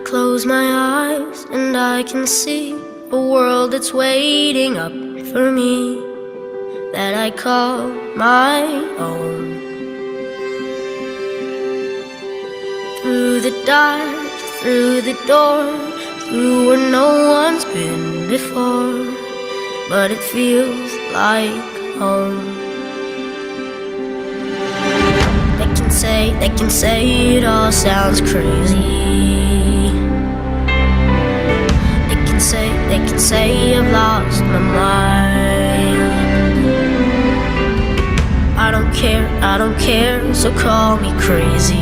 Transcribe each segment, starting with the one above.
close my eyes and I can see a world that's waiting up for me, that I call my own. Through the dark, through the door, through where no one's been before, but it feels like home. They can say it all sounds crazy. They can say I've lost my mind. I don't care, so call me crazy.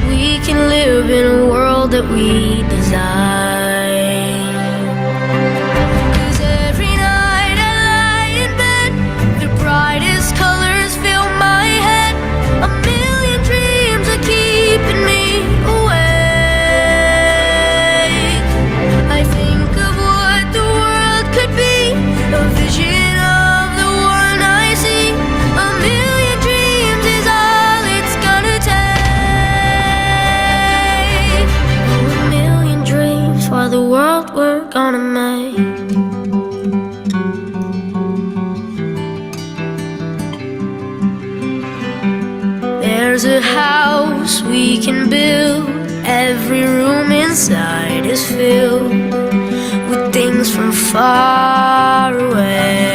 We can live in a world that we design. The world we're gonna make. There's a house we can build. Every room inside is filled with things from far away.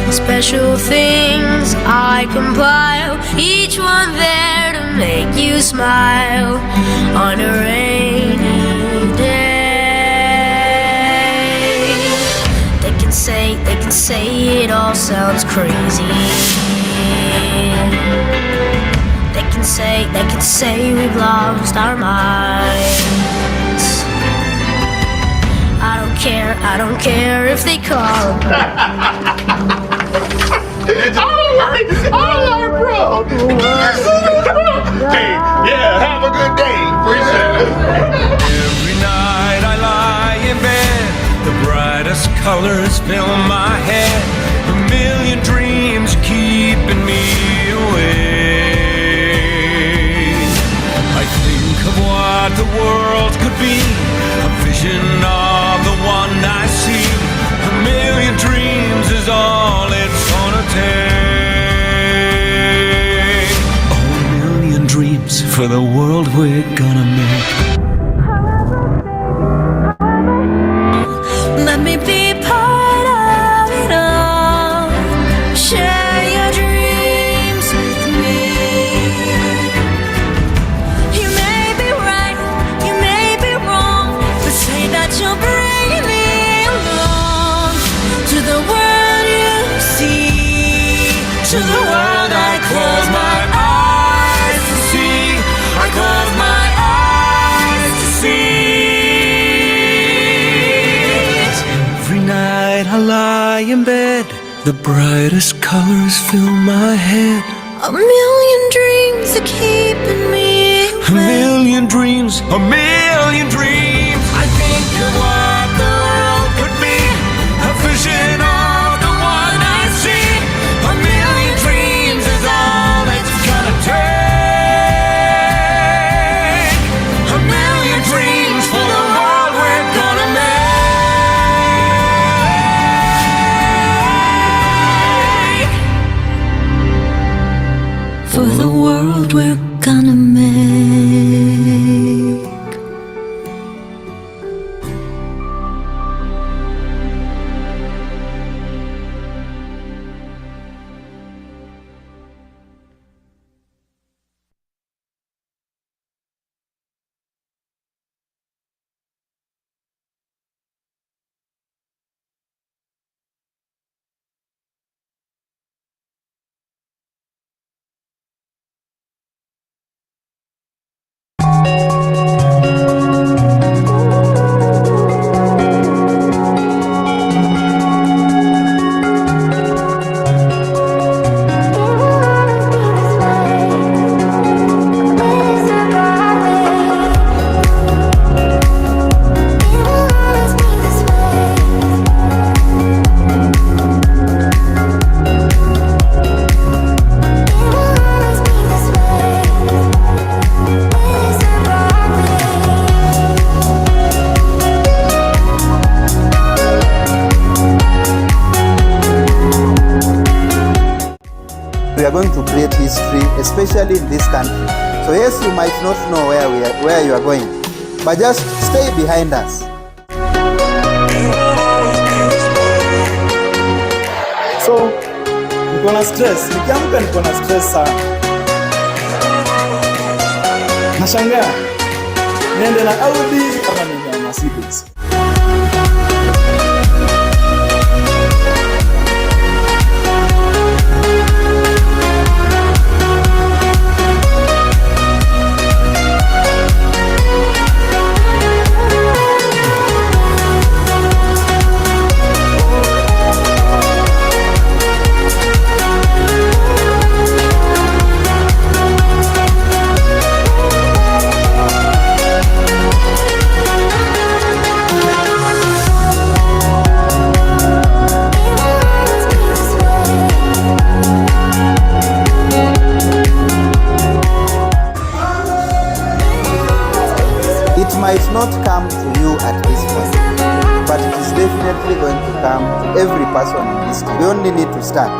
Special things I compile, each one there to make you smile on a rainy day. They can say it all sounds crazy. They can say we've lost our minds. I don't care if they call. All right, bro. Hey, yeah, have a good day. Appreciate it. Every night I lie in bed, the brightest colors fill my head. A million dreams keeping me awake. I think of what the world could be, a vision of the one I see. A million dreams is all it's gonna take. Oh, a million dreams for the world we're gonna make. Let me be part of it all. Share your dreams with me. You may be right, you may be wrong, but say that you'll bring me along to the world you see, to the world I close my eyes to see. I close my eyes to see. Every night I lie in bed, the brightest colors fill my head. A million dreams are keeping me A million dreams, a million dreams. I think of what the world could be, a vision of the one I see. A million dreams is all it's gonna take. A million dreams for the world we're gonna make. for the world we're gonna make. especially in this country. So yes, you might not know where you are going, but just stay behind us. So niko na stress, nikiamka niko na stress sana. Nashangaa niende na Audi ama niende na Mercedes. It might not come to you at this point, but it is definitely going to come to every person in this team. We only need to start.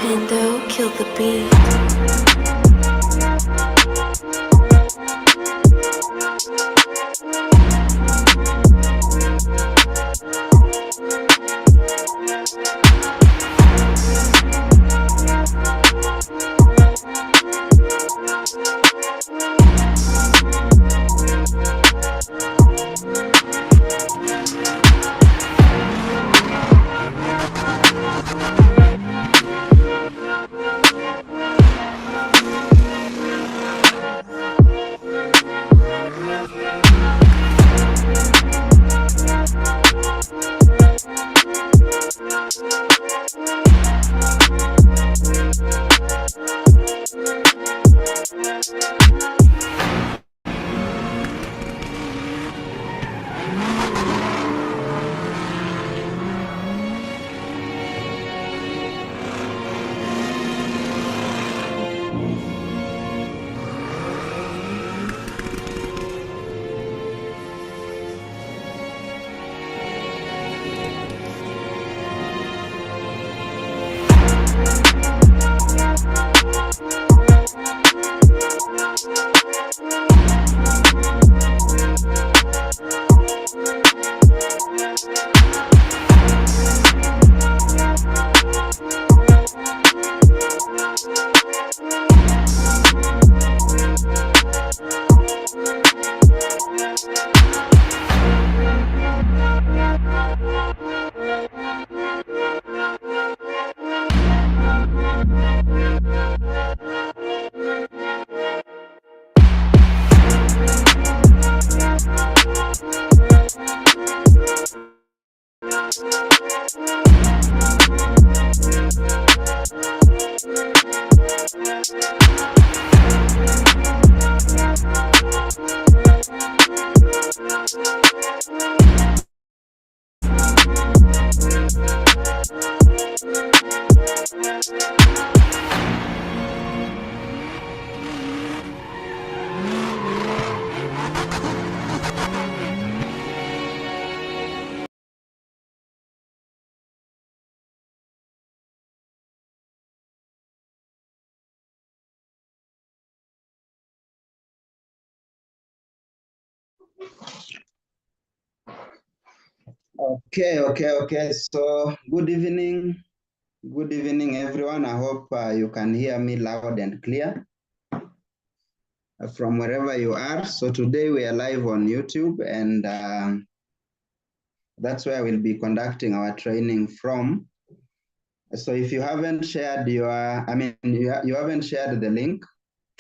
Pando killed the beat. Okay. So good evening, Good evening, everyone. I hope you can hear me loud and clear from wherever you are. So today we are live on YouTube, and that's where we'll be conducting our training from. So if you haven't shared you haven't shared the link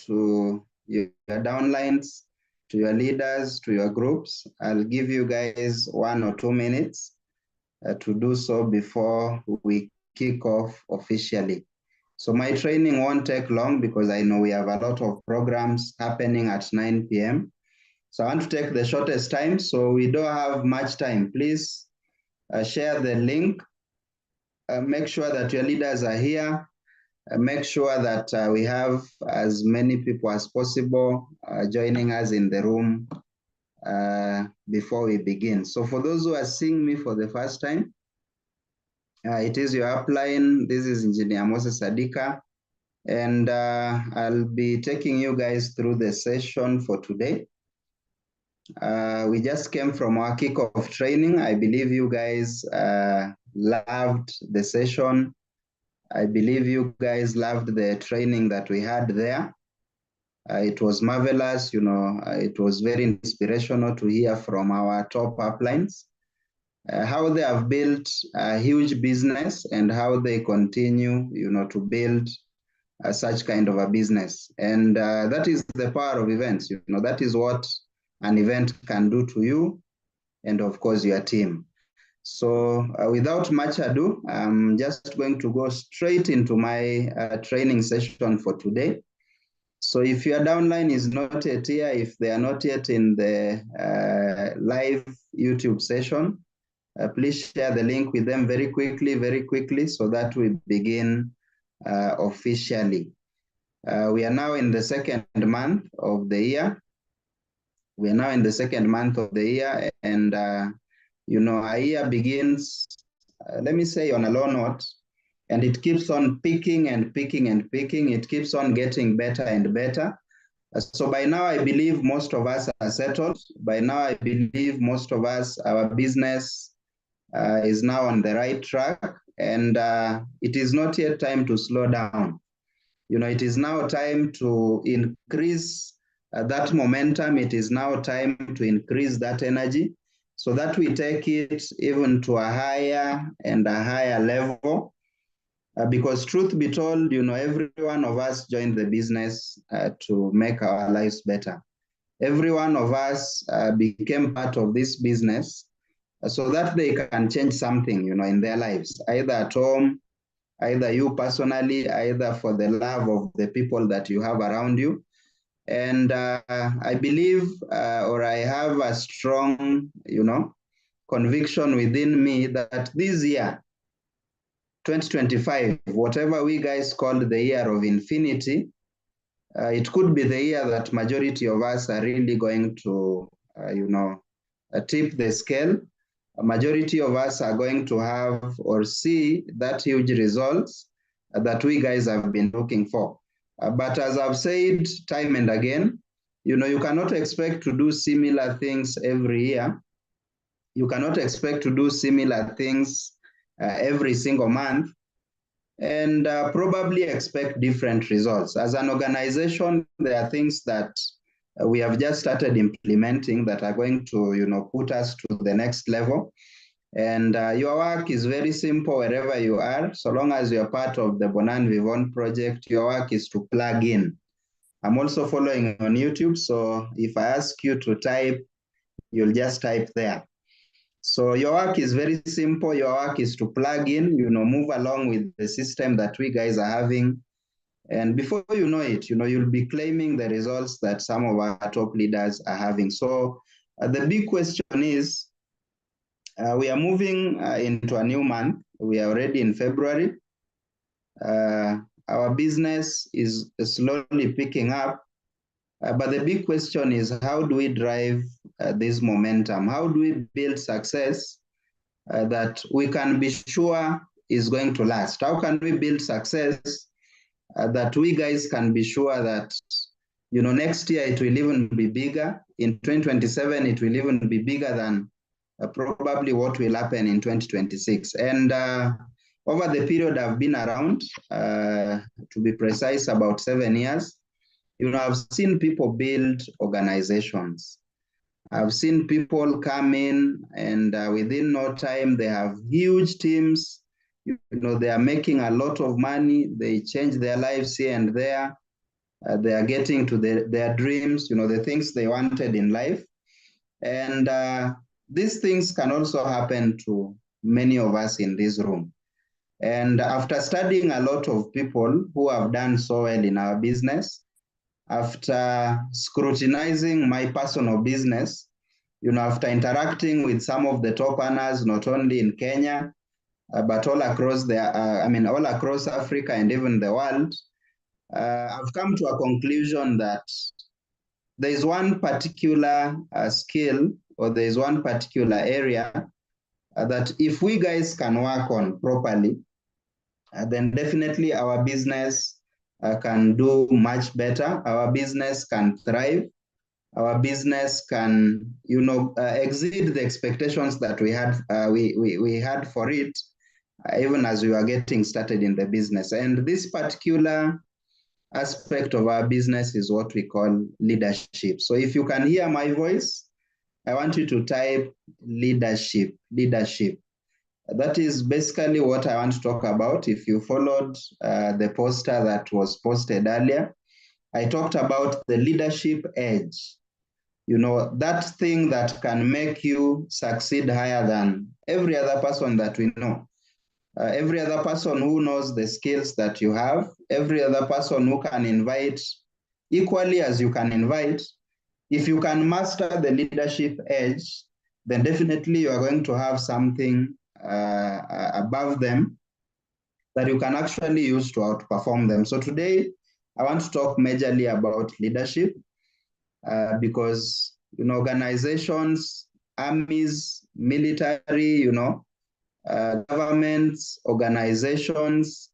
to your downlines, to your leaders, to your groups, I'll give you guys 1 or 2 minutes to do so before we kick off officially. So my training won't take long because I know we have a lot of programs happening at 9 p.m. So I want to take the shortest time, so we don't have much time. Please share the link. Make sure that your leaders are here. Make sure that we have as many people as possible joining us in the room before we begin. So for those who are seeing me for the first time, it is your upline. This is Engineer Moses Sadika, and I'll be taking you guys through the session for today. We just came from our kickoff training. I believe you guys loved the session. I believe you guys loved the training that we had there. It was marvelous, it was very inspirational to hear from our top uplines, how they have built a huge business and how they continue, to build such kind of a business. And that is the power of events. That is what an event can do to you and, of course, your team. So without much ado, I'm just going to go straight into my training session for today. So if your downline is not yet here, if they are not yet in the live YouTube session, please share the link with them very quickly, so that we begin officially. We are now in the second month of the year. And a year begins, let me say, on a low note, and it keeps on picking and picking and picking. It keeps on getting better and better. So by now, I believe most of us are settled. By now, I believe most of us, our business is now on the right track, and it is not yet time to slow down. It is now time to increase that momentum. It is now time to increase that energy, so that we take it even to a higher and a higher level. Because truth be told, every one of us joined the business to make our lives better. Every one of us became part of this business so that they can change something, in their lives, either at home, either you personally, either for the love of the people that you have around you. And I believe, or I have a strong, conviction within me that this year, 2025, whatever we guys called the year of infinity, it could be the year that majority of us are really going to, tip the scale. A majority of us are going to have or see that huge results that we guys have been looking for. But as I've said time and again, you cannot expect to do similar things every year. You cannot expect to do similar things every single month, and probably expect different results. As an organization, there are things that we have just started implementing that are going to, put us to the next level. And your work is very simple wherever you are. So long as you're part of the Bonan Vivon project, your work is to plug in. I'm also following on YouTube, so if I ask you to type, you'll just type there. So your work is very simple. Your work is to plug in, move along with the system that we guys are having. And before you know it, you'll be claiming the results that some of our top leaders are having. So the big question is, we are moving into a new month. We are already in February. Our business is slowly picking up. But the big question is, how do we drive this momentum? How do we build success that we can be sure is going to last? How can we build success that we guys can be sure that, next year it will even be bigger. In 2027, it will even be bigger than probably what will happen in 2026. And over the period I've been around, to be precise, about 7 years, I've seen people build organizations. I've seen people come in and within no time, they have huge teams. They are making a lot of money. They change their lives here and there. They are getting to their dreams, the things they wanted in life. And these things can also happen to many of us in this room. And after studying a lot of people who have done so well in our business, after scrutinizing my personal business, after interacting with some of the top earners, not only in Kenya, but all across all across Africa and even the world, I've come to a conclusion that there is one particular skill, or there is one particular area that if we guys can work on properly, then definitely our business can do much better. Our business can thrive. Our business can, exceed the expectations that we had we had for it, even as we were getting started in the business. And this particular aspect of our business is what we call leadership. So if you can hear my voice, I want you to type leadership. That is basically what I want to talk about. If you followed the poster that was posted earlier, I talked about the leadership edge. That thing that can make you succeed higher than every other person that we know. Every other person who knows the skills that you have, every other person who can invite equally as you can invite. If you can master the leadership edge, then definitely you are going to have something above them that you can actually use to outperform them. So today, I want to talk majorly about leadership because, organizations, armies, military, governments, organizations,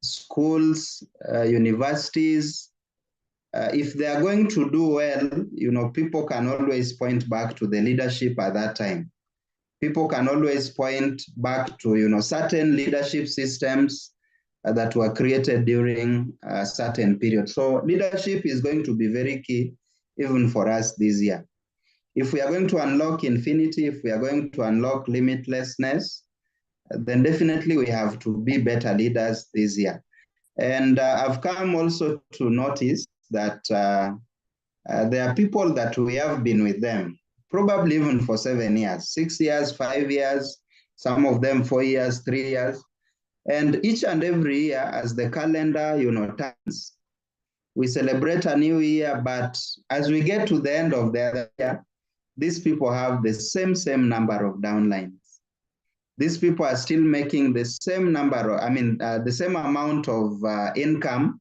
schools, universities, if they are going to do well, people can always point back to the leadership at that time. People can always point back to, certain leadership systems that were created during a certain period. So leadership is going to be very key even for us this year. If we are going to unlock infinity, if we are going to unlock limitlessness, then definitely we have to be better leaders this year. And I've come also to notice that there are people that we have been with them, probably even for 7 years, 6 years, 5 years, some of them 4 years, 3 years. And each and every year as the calendar, turns, we celebrate a new year, but as we get to the end of the year, these people have the same number of downlines. These people are still making the same number, the same amount of income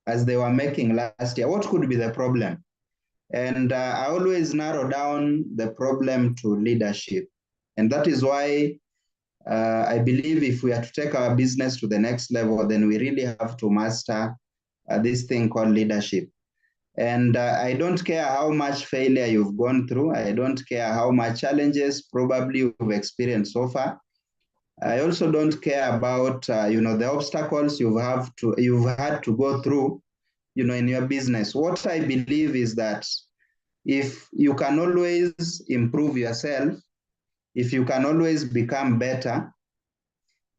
as they were making last year. What could be the problem? And I always narrow down the problem to leadership. And that is why I believe if we are to take our business to the next level, then we really have to master this thing called leadership. And I don't care how much failure you've gone through. I don't care how much challenges probably you've experienced so far. I also don't care about, the obstacles you've had to go through, in your business. What I believe is that if you can always improve yourself, if you can always become better,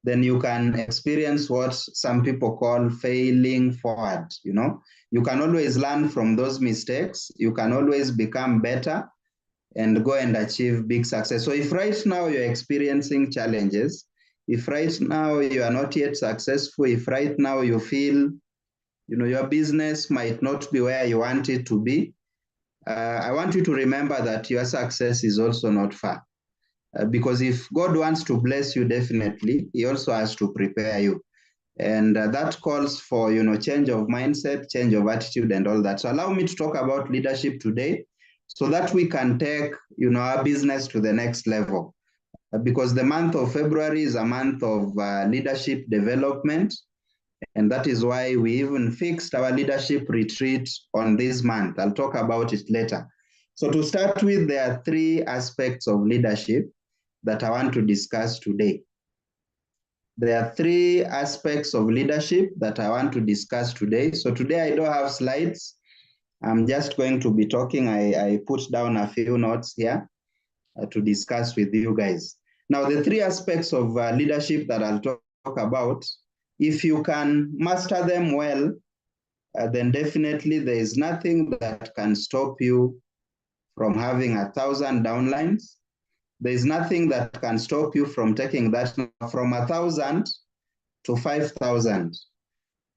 then you can experience what some people call failing forward. You can always learn from those mistakes. You can always become better and go and achieve big success. So if right now you're experiencing challenges, if right now you are not yet successful, if right now you feel, your business might not be where you want it to be, I want you to remember that your success is also not far. Because if God wants to bless you, definitely, he also has to prepare you. And that calls for, change of mindset, change of attitude and all that. So allow me to talk about leadership today so that we can take, our business to the next level. Because the month of February is a month of leadership development. And that is why we even fixed our leadership retreat on this month. I'll talk about it later. So to start with, there are 3 aspects of leadership that I want to discuss today. There are three aspects of leadership that I want to discuss today. So today I don't have slides. I'm just going to be talking. I put down a few notes here to discuss with you guys. Now, the three aspects of leadership that I'll talk about, if you can master them well, then definitely there is nothing that can stop you from having 1,000 downlines. There is nothing that can stop you from taking that from 1,000 to 5,000.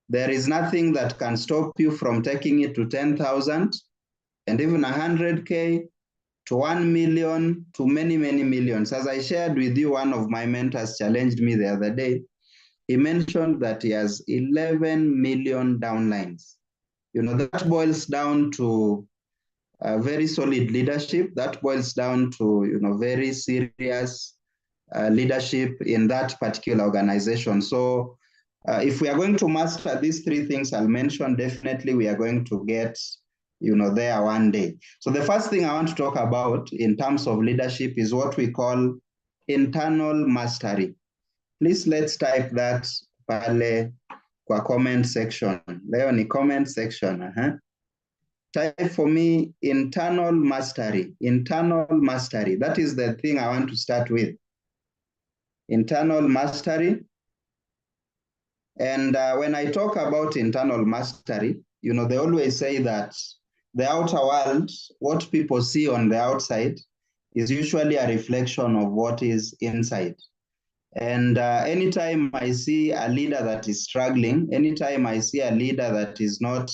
There is nothing that can stop you from taking it to 10,000 and even 100K to 1 million to many, many millions. As I shared with you, one of my mentors challenged me the other day. He mentioned that he has 11 million downlines. You know, that boils down to very solid leadership. That boils down to, you know, very serious leadership in that particular organization. So if we are going to master these three things I'll mention, definitely we are going to get, you know, there one day. So the first thing I want to talk about in terms of leadership is what we call internal mastery. Please let's type that pale kwa comment section. Leo ni comment section. Type for me internal mastery. Internal mastery. That is the thing I want to start with. Internal mastery. And when I talk about internal mastery, you know, they always say that the outer world, what people see on the outside, is usually a reflection of what is inside. And anytime I see a leader that is struggling, anytime I see a leader that is not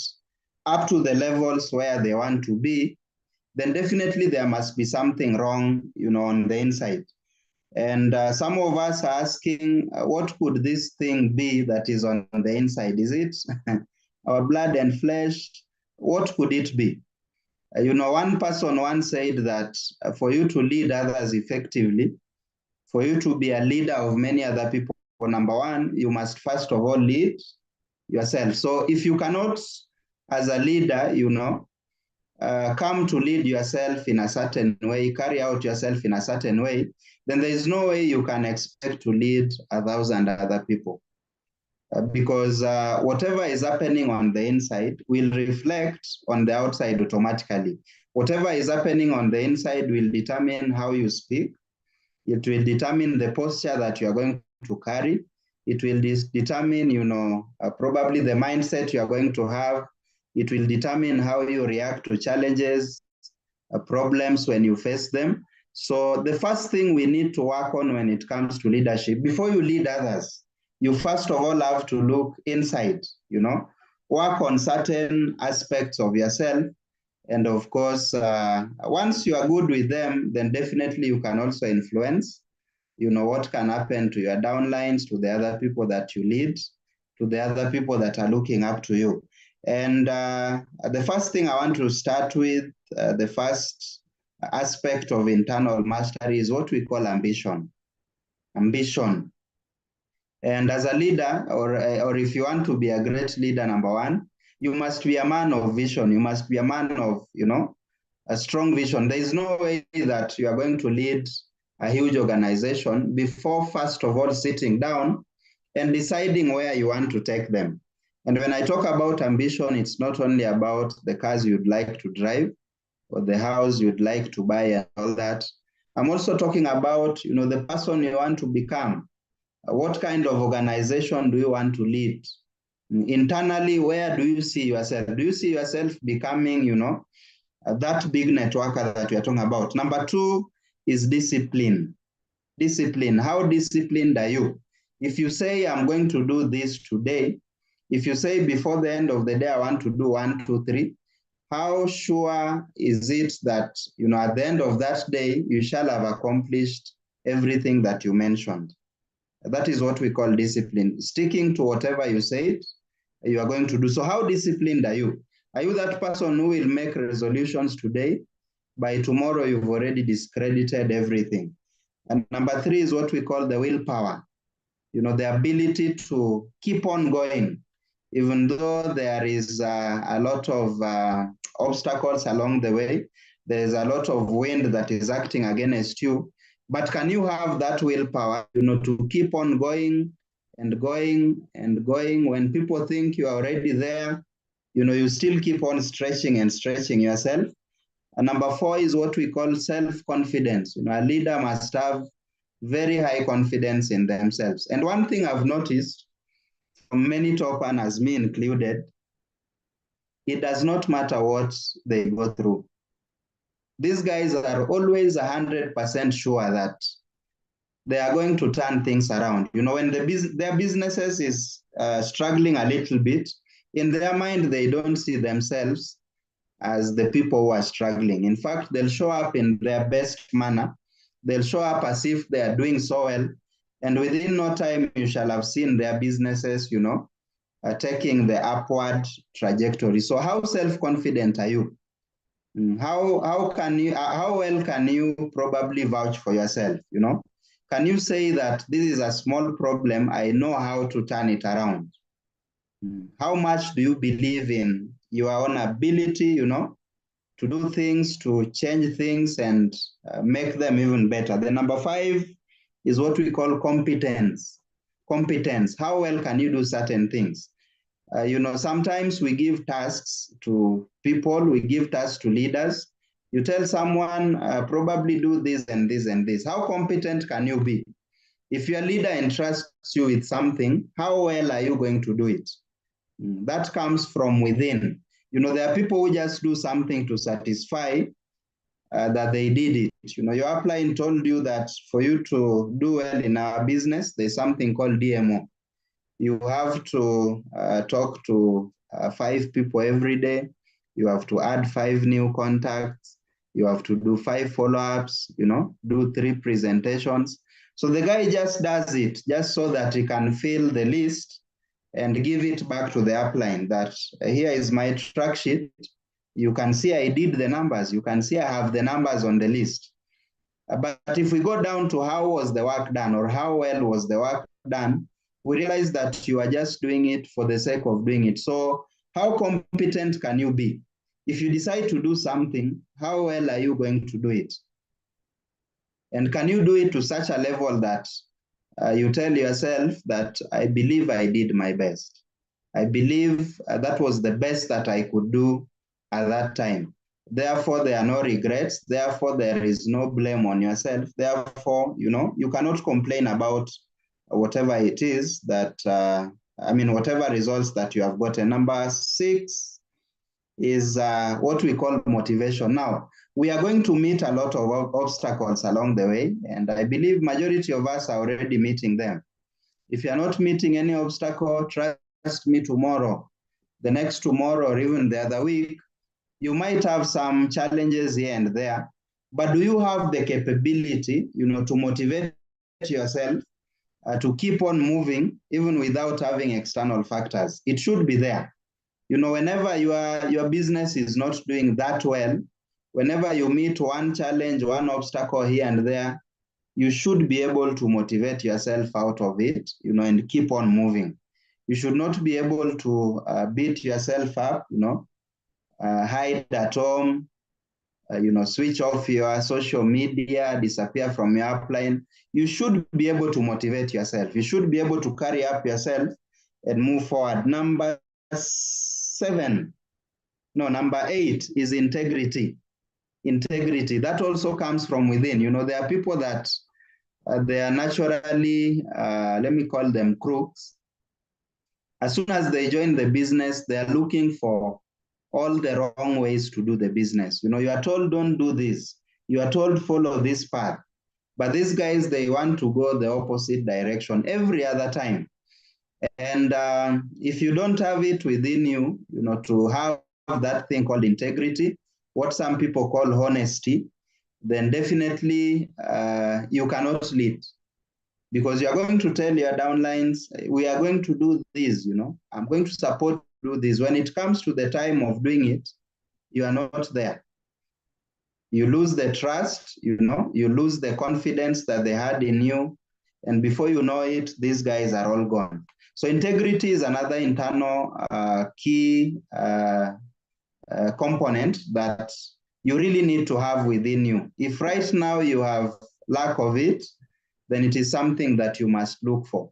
up to the levels where they want to be, then definitely there must be something wrong, you know, on the inside. And some of us are asking, what could this thing be that is on the inside? Is it our blood and flesh? What could it be? You know, one person once said that for you to lead others effectively, for you to be a leader of many other people, number one, you must first of all lead yourself. So if you cannot, as a leader, you know, come to lead yourself in a certain way, carry out yourself in a certain way, then there is no way you can expect to lead 1,000 other people. Because whatever is happening on the inside will reflect on the outside automatically. Whatever is happening on the inside will determine how you speak. It will determine the posture that you are going to carry. It will determine, you know, probably the mindset you are going to have. It will determine how you react to challenges, problems when you face them. So the first thing we need to work on when it comes to leadership, before you lead others, you first of all have to look inside, you know, work on certain aspects of yourself. And of course, once you are good with them, then definitely you can also influence, you know, what can happen to your downlines, to the other people that you lead, to the other people that are looking up to you. And the first thing I want to start with, the first aspect of internal mastery is what we call ambition. Ambition. And as a leader, or if you want to be a great leader, number one, you must be a man of vision. You must be a man of, you know, a strong vision. There is no way that you are going to lead a huge organization before, first of all, sitting down and deciding where you want to take them. And when I talk about ambition, it's not only about the cars you'd like to drive or the house you'd like to buy and all that. I'm also talking about, you know, the person you want to become. What kind of organization do you want to lead? Internally, where do you see yourself? Do you see yourself becoming, you know, that big networker that we are talking about? Number two is discipline. Discipline. How disciplined are you? If you say, I'm going to do this today, if you say before the end of the day, I want to do 1, 2, 3, how sure is it that, you know, at the end of that day, you shall have accomplished everything that you mentioned? That is what we call discipline. Sticking to whatever you said you are going to do. So how disciplined are you? Are you that person who will make resolutions today? By tomorrow, you've already discredited everything. And number three is what we call the willpower. You know, the ability to keep on going, even though there is a lot of obstacles along the way. There's a lot of wind that is acting against you. But can you have that willpower, you know, to keep on going and going and going. When people think you are already there, you still keep on stretching and stretching yourself. And number 4 is what we call self-confidence. A leader must have very high confidence in themselves. And one thing I've noticed from many top earners, me included, it does not matter what they go through. These guys are always 100% sure that they are going to turn things around. When their businesses is struggling a little bit, in their mind, they don't see themselves as the people who are struggling. In fact, they'll show up in their best manner. They'll show up as if they are doing so well. And within no time, you shall have seen their businesses, taking the upward trajectory. So how self-confident are you? How well can you probably vouch for yourself? Can you say that this is a small problem, I know how to turn it around? How much do you believe in your own ability, to do things, to change things and make them even better? The number 5 is what we call competence. Competence. How well can you do certain things? Sometimes we give tasks to people, we give tasks to leaders. You tell someone, probably do this and this and this. How competent can you be? If your leader entrusts you with something, how well are you going to do it? That comes from within. There are people who just do something to satisfy that they did it. Your upline told you that for you to do well in our business, there's something called DMO. You have to talk to 5 people every day. You have to add 5 new contacts. You have to do 5 follow-ups, do 3 presentations. So the guy just does it just so that he can fill the list and give it back to the upline that here is my track sheet. You can see I did the numbers. You can see I have the numbers on the list. But if we go down to how was the work done or how well was the work done, we realize that you are just doing it for the sake of doing it. So how competent can you be? If you decide to do something, how well are you going to do it? And can you do it to such a level that you tell yourself that I believe I did my best. I believe that was the best that I could do at that time. Therefore, there are no regrets. Therefore, there is no blame on yourself. Therefore, you cannot complain about whatever it is that, whatever results that you have gotten. Number 6 is what we call motivation. Now, we are going to meet a lot of obstacles along the way, and I believe majority of us are already meeting them. If you are not meeting any obstacle, trust me, tomorrow, the next tomorrow, or even the other week, you might have some challenges here and there, but do you have the capability, to motivate yourself to keep on moving even without having external factors? It should be there. Whenever your business is not doing that well, whenever you meet one challenge, one obstacle here and there, you should be able to motivate yourself out of it, and keep on moving. You should not be able to beat yourself up, hide at home, switch off your social media, disappear from your upline. You should be able to motivate yourself. You should be able to carry up yourself and move forward. Number 8 is integrity. Integrity, that also comes from within. There are people that they are naturally, let me call them crooks. As soon as they join the business, they are looking for all the wrong ways to do the business. You are told, don't do this. You are told, follow this path. But these guys, they want to go the opposite direction every other time. And if you don't have it within you, to have that thing called integrity, what some people call honesty, then definitely you cannot lead. Because you are going to tell your downlines, we are going to do this, I'm going to support do this. When it comes to the time of doing it, you are not there. You lose the trust, you lose the confidence that they had in you. And before you know it, these guys are all gone. So integrity is another internal key component that you really need to have within you. If right now you have lack of it, then it is something that you must look for.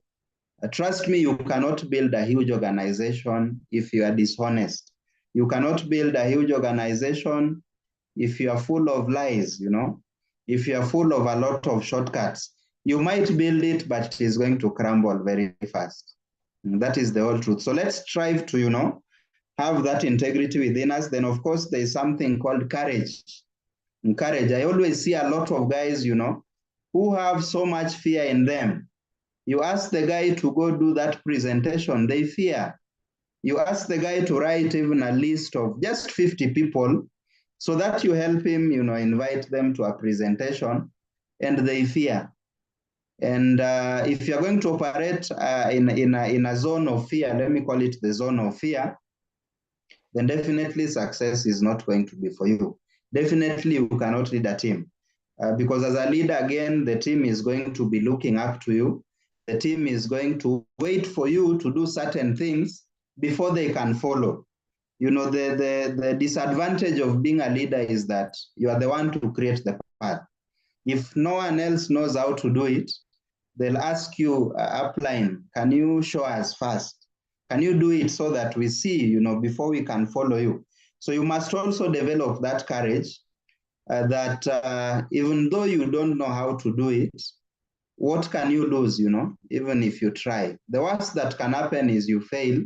Trust me, you cannot build a huge organization if you are dishonest. You cannot build a huge organization if you are full of lies, if you are full of a lot of shortcuts. You might build it, but it is going to crumble very fast. And that is the whole truth. So let's strive to, have that integrity within us. Then, of course, there is something called courage. And courage. I always see a lot of guys, who have so much fear in them. You ask the guy to go do that presentation, they fear. You ask the guy to write even a list of just 50 people so that you help him, invite them to a presentation, and they fear. And if you're going to operate in a zone of fear, let me call it the zone of fear, then definitely success is not going to be for you. Definitely you cannot lead a team. Because as a leader, again, the team is going to be looking up to you. The team is going to wait for you to do certain things before they can follow. The disadvantage of being a leader is that you are the one to create the path. If no one else knows how to do it, they'll ask you upline, can you show us first? Can you do it so that we see, before we can follow you? So you must also develop that courage that even though you don't know how to do it, what can you lose, even if you try? The worst that can happen is you fail,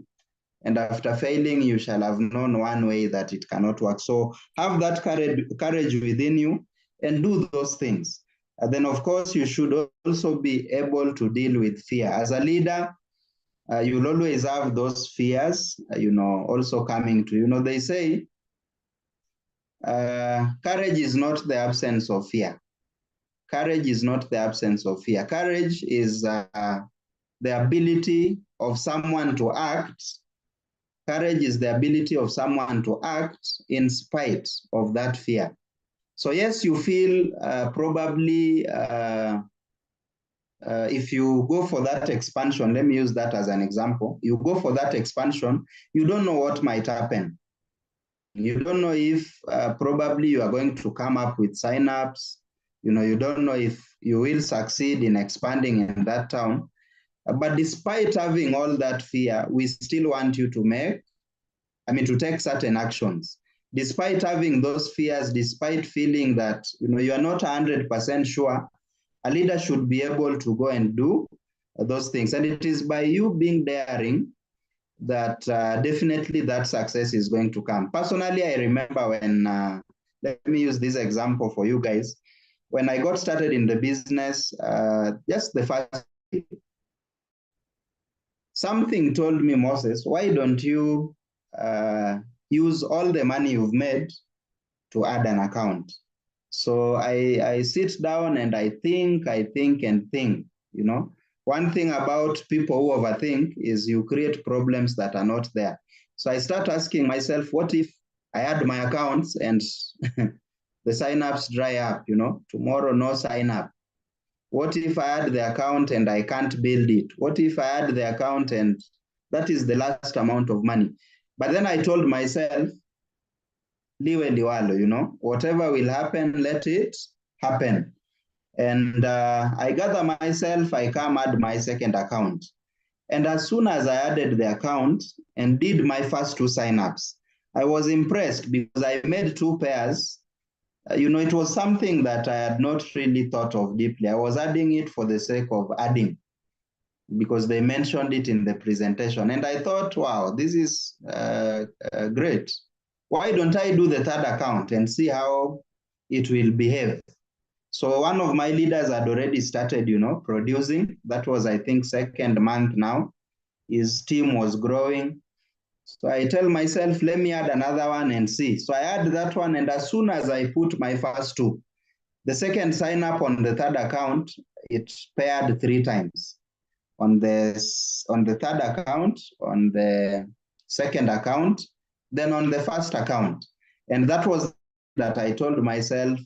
and after failing, you shall have known one way that it cannot work. So have that courage within you and do those things. And then, of course, you should also be able to deal with fear. As a leader, you'll always have those fears, also coming to you. They say, courage is not the absence of fear. Courage is not the absence of fear. Courage is the ability of someone to act. Courage is the ability of someone to act in spite of that fear. So yes, you feel probably if you go for that expansion, let me use that as an example. You go for that expansion, you don't know what might happen. You don't know if probably you are going to come up with signups. You don't know if you will succeed in expanding in that town. But despite having all that fear, we still want you to take certain actions. Despite having those fears, despite feeling that you are not 100% sure, a leader should be able to go and do those things. And it is by you being daring that definitely that success is going to come. Personally, I remember when, let me use this example for you guys. When I got started in the business, just the first, something told me, Moses, why don't you use all the money you've made to add an account? So I sit down and I think. One thing about people who overthink is you create problems that are not there. So I start asking myself, what if I add my accounts and the signups dry up, tomorrow no sign up? What if I add the account and I can't build it? What if I add the account and that is the last amount of money? But then I told myself, liwe liwalo, whatever will happen, let it happen. And I gather myself, I come add my second account. And as soon as I added the account and did my first 2 signups, I was impressed because I made 2 pairs. It was something that I had not really thought of deeply. I was adding it for the sake of adding because they mentioned it in the presentation. And I thought, wow, this is great. Why don't I do the 3rd account and see how it will behave? So one of my leaders had already started, producing. That was, I think, 2nd month now. His team was growing. So I tell myself, let me add another one and see. So I add that one, and as soon as I put my first 2, the second sign up on the 3rd account, it paired 3 times. On the 3rd account, on the 2nd account, then on the 1st account. And that was that I told myself,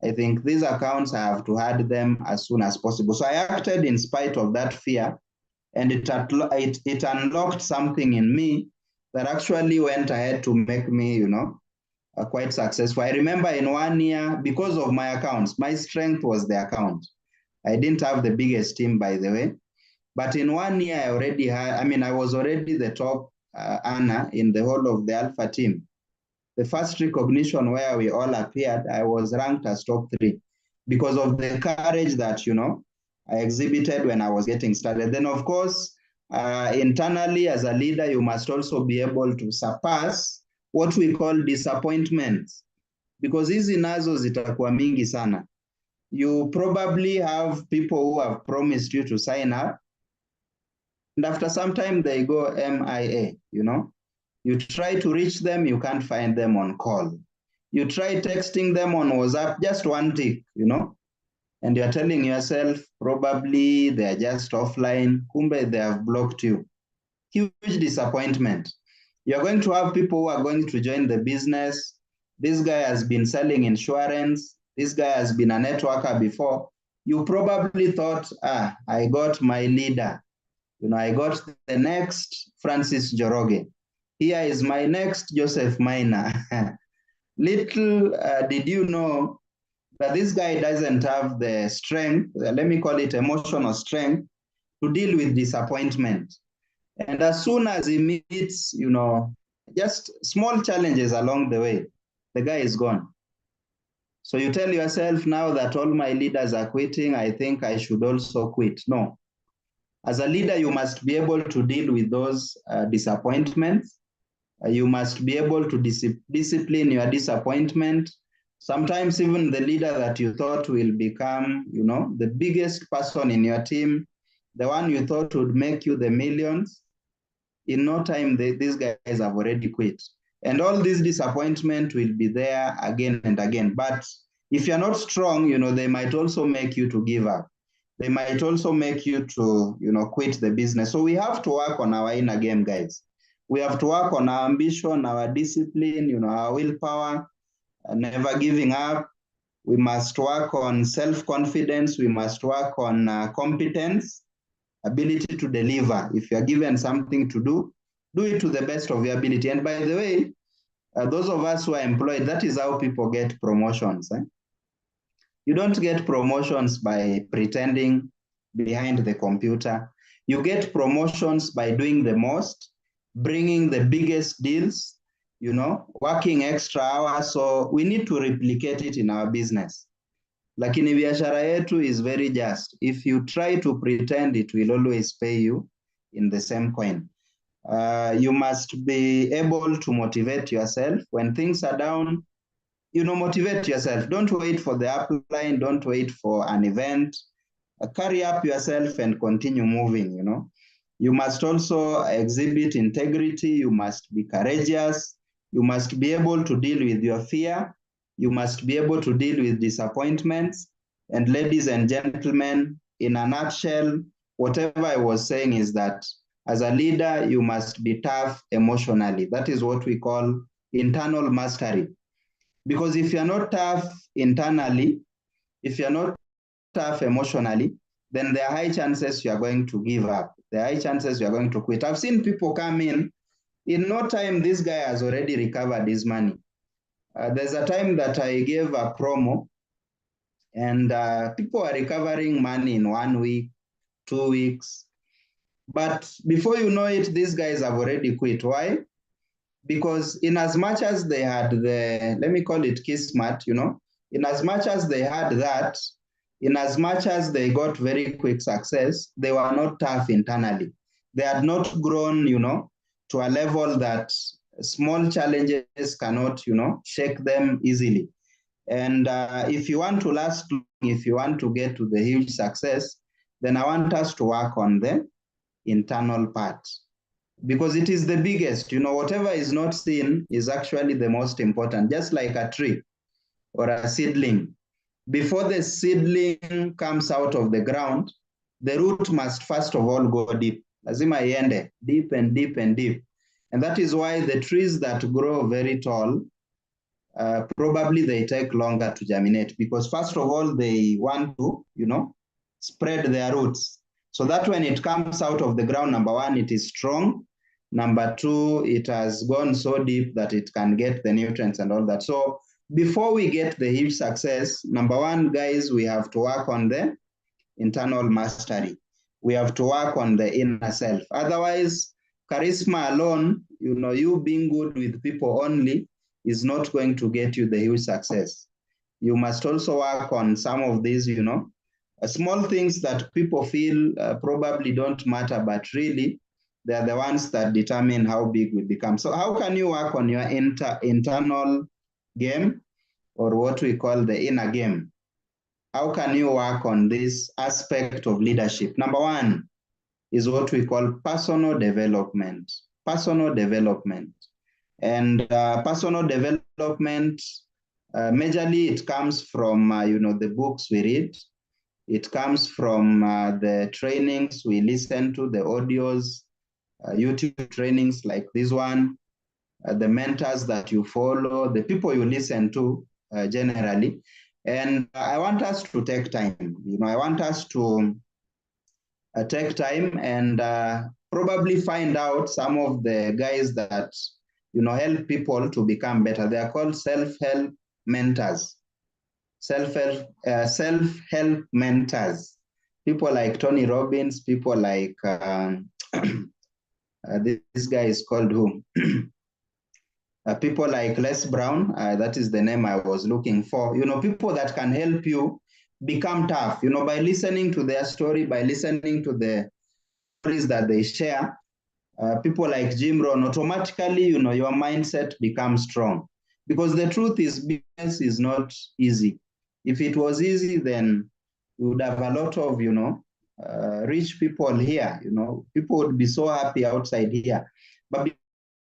I think these accounts, I have to add them as soon as possible. So I acted in spite of that fear, and it unlocked something in me that actually went ahead to make me, quite successful. I remember in 1 year, because of my accounts, my strength was the account. I didn't have the biggest team, by the way. But in 1 year, I was already the top earner in the whole of the Alpha team. The first recognition where we all appeared, I was ranked as top 3 because of the courage that, I exhibited when I was getting started. Then, of course, internally as a leader, you must also be able to surpass what we call disappointments, because hizi nazo zitakuwa mingi sana. You probably have people who have promised you to sign up, and after some time they go MIA, You try to reach them, you can't find them on call. You try texting them on WhatsApp, just one tick, and you're telling yourself, probably they're just offline, kumbe they have blocked you. Huge disappointment. You're going to have people who are going to join the business. This guy has been selling insurance. This guy has been a networker before. You probably thought, I got my leader. I got the next Francis Njoroge. Here is my next Joseph Maina. Little did you know that this guy doesn't have the strength, let me call it emotional strength, to deal with disappointment. And as soon as he meets, just small challenges along the way, the guy is gone. So you tell yourself now that all my leaders are quitting, I think I should also quit. No. As a leader, you must be able to deal with those disappointments. You must be able to discipline your disappointment. Sometimes even the leader that you thought will become, the biggest person in your team, the one you thought would make you the millions, in no time, these guys have already quit. And all this disappointment will be there again and again. But if you're not strong, they might also make you to give up. They might also make you to, quit the business. So we have to work on our inner game, guys. We have to work on our ambition, our discipline, our willpower, never giving up. We must work on self-confidence. We must work on competence, ability to deliver. If you're given something to do it to the best of your ability. And by the way, those of us who are employed, that is how people get promotions. You don't get promotions by pretending behind the computer. You get promotions by doing the most, bringing the biggest deals, working extra hours. So we need to replicate it in our business. Lakini biashara yetu is very just. If you try to pretend, it will always pay you in the same coin. You must be able to motivate yourself. When things are down, motivate yourself. Don't wait for the upline. Don't wait for an event. Carry up yourself and continue moving, You must also exhibit integrity. You must be courageous. You must be able to deal with your fear. You must be able to deal with disappointments. And ladies and gentlemen, in a nutshell, whatever I was saying is that as a leader, you must be tough emotionally. That is what we call internal mastery. Because if you're not tough internally, if you're not tough emotionally, then there are high chances you are going to give up. There are high chances you are going to quit. I've seen people come in no time, this guy has already recovered his money. There's a time that I gave a promo, and people are recovering money in 1 week, 2 weeks. But before you know it, these guys have already quit. Why? Because in as much as they had the, let me call it kismat, in as much as they had that, in as much as they got very quick success, they were not tough internally. They had not grown, to a level that small challenges cannot, shake them easily. And if you want to last long, if you want to get to the huge success, then I want us to work on the internal part. Because it is the biggest, whatever is not seen is actually the most important, just like a tree or a seedling. Before the seedling comes out of the ground, the root must first of all go deep. Lazima iende deep and deep and deep. And that is why the trees that grow very tall, probably they take longer to germinate, because first of all, they want to, spread their roots. So that when it comes out of the ground, number one, it is strong. Number two, it has gone so deep that it can get the nutrients and all that. So before we get the huge success, number one, guys, we have to work on the internal mastery. we have to work on the inner self. Otherwise, charisma alone, you being good with people only is not going to get you the huge success. You must also work on some of these, small things that people feel probably don't matter, but really they're the ones that determine how big we become. So how can you work on your internal game, or what we call the inner game? How can you work on this aspect of leadership? Number one is what we call personal development. Personal development. And personal development, majorly it comes from, the books we read. It comes from the trainings we listen to, the audios, YouTube trainings like this one, the mentors that you follow, the people you listen to generally. And I want us to take time. I want us to take time and probably find out some of the guys that, help people to become better. They are called self-help mentors. Self-help mentors. People like Tony Robbins, people like this guy is called who? People like Les Brown, that is the name I was looking for. People that can help you become tough, by listening to their story, by listening to the stories that they share. People like Jim Rohn, automatically, your mindset becomes strong. Because the truth is, business is not easy. If it was easy, then we would have a lot of, rich people here. People would be so happy outside here. But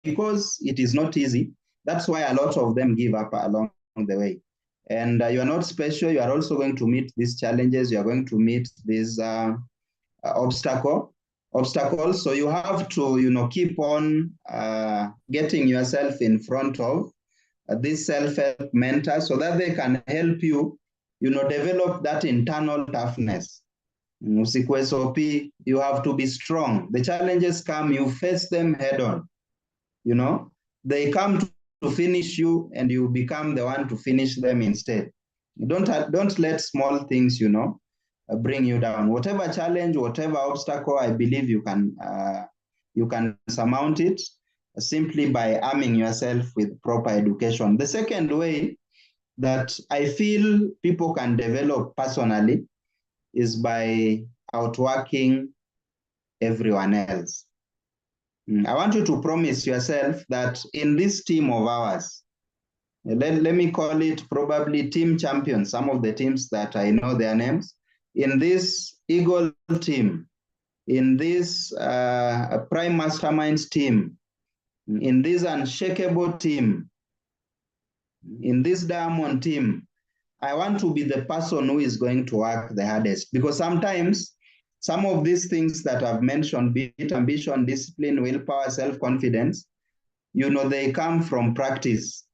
because it is not easy, that's why a lot of them give up along the way. And you are not special. You are also going to meet these challenges. You are going to meet these obstacles. So you have to, keep on getting yourself in front of these self-help mentors so that they can help you, develop that internal toughness. You have to be strong. The challenges come, you face them head on. They come to finish you, and you become the one to finish them instead. Don't let small things, bring you down. Whatever challenge, whatever obstacle, I believe you can surmount it simply by arming yourself with proper education. The second way that I feel people can develop personally is by outworking everyone else. I want you to promise yourself that in this team of ours, let me call it probably team champions, some of the teams that I know their names, in this Eagle team, in this Prime Masterminds team, in this Unshakable team, in this Diamond team, I want to be the person who is going to work the hardest. Because sometimes some of these things that I've mentioned, be it ambition, discipline, willpower, self-confidence, they come from practice.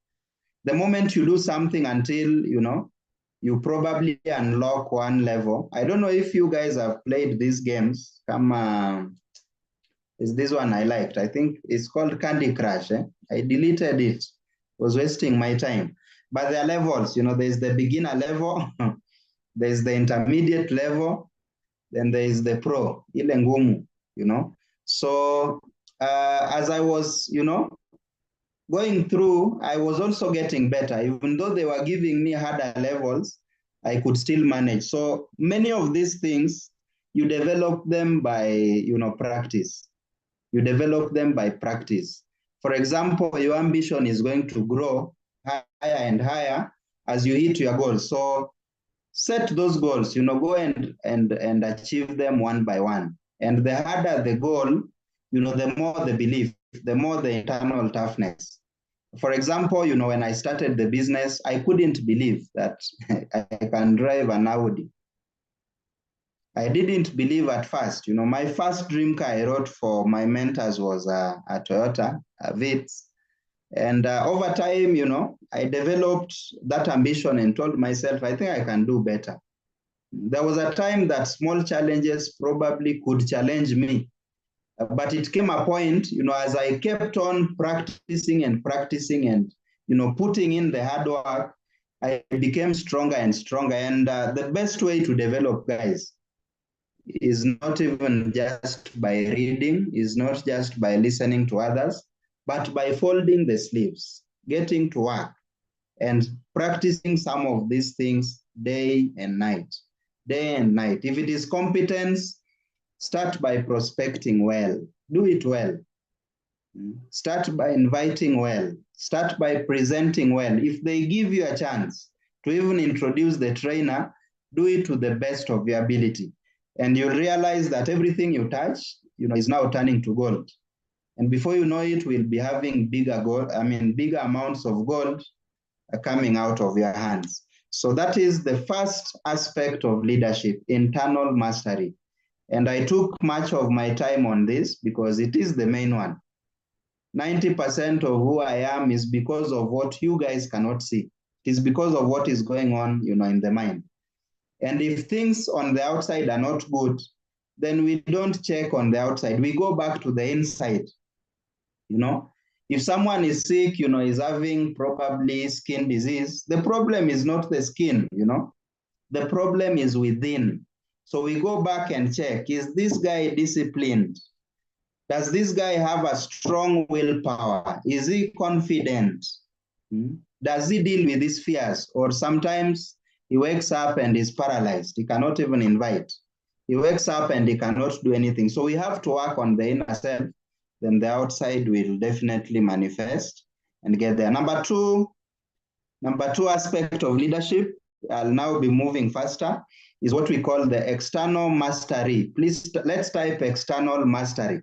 The moment you do something until, you probably unlock one level. I don't know if you guys have played these games. Is this one I liked? I think it's called Candy Crush. I deleted it. It was wasting my time. But there are levels, there's the beginner level, there's the intermediate level, then there is the pro, ile ngumu, So as I was, going through, I was also getting better. Even though they were giving me harder levels, I could still manage. So many of these things, you develop them by, practice. You develop them by practice. For example, your ambition is going to grow higher and higher as you hit your goals. So set those goals, go and achieve them one by one. And the harder the goal, the more the belief, the more the internal toughness. For example, when I started the business, I couldn't believe that I can drive an Audi. I didn't believe at first. My first dream car I wrote for my mentors was a Toyota, a Vitz. And over time, I developed that ambition and told myself, I think I can do better. There was a time that small challenges probably could challenge me. But it came a point, as I kept on practicing and, putting in the hard work, I became stronger and stronger. And the best way to develop, guys, is not even just by reading, is not just by listening to others, but by folding the sleeves, getting to work, and practicing some of these things day and night. Day and night. If it is competence, start by prospecting well. Do it well. Start by inviting well. Start by presenting well. If they give you a chance to even introduce the trainer, do it to the best of your ability. And you'll realize that everything you touch, is now turning to gold. And before you know it, we'll be having bigger amounts of gold coming out of your hands. So that is the first aspect of leadership, internal mastery. And I took much of my time on this because it is the main one. 90% of who I am is because of what you guys cannot see. It is because of what is going on, in the mind. And if things on the outside are not good, then we don't check on the outside. We go back to the inside. If someone is sick, is having probably skin disease, the problem is not the skin, the problem is within. So we go back and check, is this guy disciplined? Does this guy have a strong willpower? Is he confident? Does he deal with his fears? Or sometimes he wakes up and is paralyzed. He cannot even invite. He wakes up and he cannot do anything. So we have to work on the inner self. Then the outside will definitely manifest and get there. Number two aspect of leadership, I'll now be moving faster, is what we call the external mastery. Please, let's type external mastery.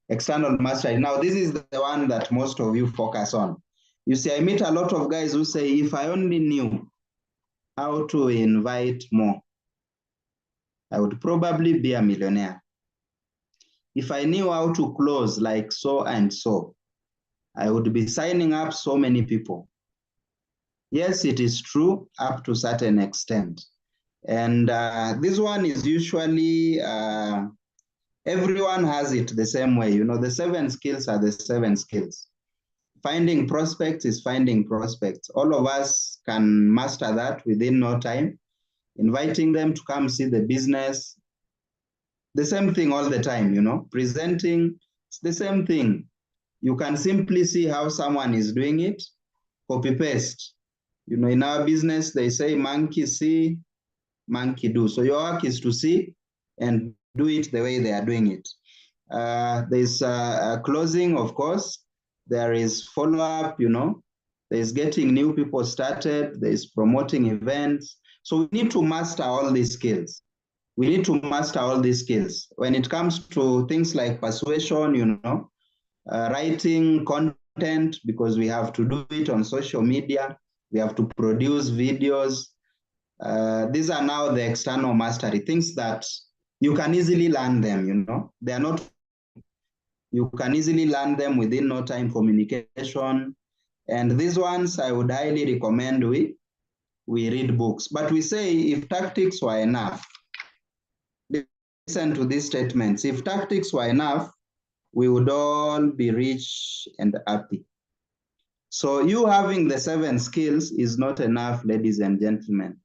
External mastery. Now, this is the one that most of you focus on. You see, I meet a lot of guys who say, if I only knew how to invite more, I would probably be a millionaire. If I knew how to close like so and so, I would be signing up so many people. Yes, it is true up to a certain extent. And this one is usually, everyone has it the same way. The 7 skills are the 7 skills. Finding prospects is finding prospects. All of us can master that within no time. Inviting them to come see the business, the same thing all the time, presenting, it's the same thing. You can simply see how someone is doing it, copy paste. In our business, they say monkey see, monkey do. So your work is to see and do it the way they are doing it. There's a closing, of course. There is follow-up, there's getting new people started, there's promoting events. So we need to master all these skills. We need to master all these skills. When it comes to things like persuasion, writing content, because we have to do it on social media, we have to produce videos. These are now the external mastery, things that you can easily learn them, They are not, you can easily learn them within no time. Communication. And these ones I would highly recommend we read books. But we say if tactics were enough, listen to these statements. If tactics were enough, we would all be rich and happy. So you having the 7 skills is not enough, ladies and gentlemen.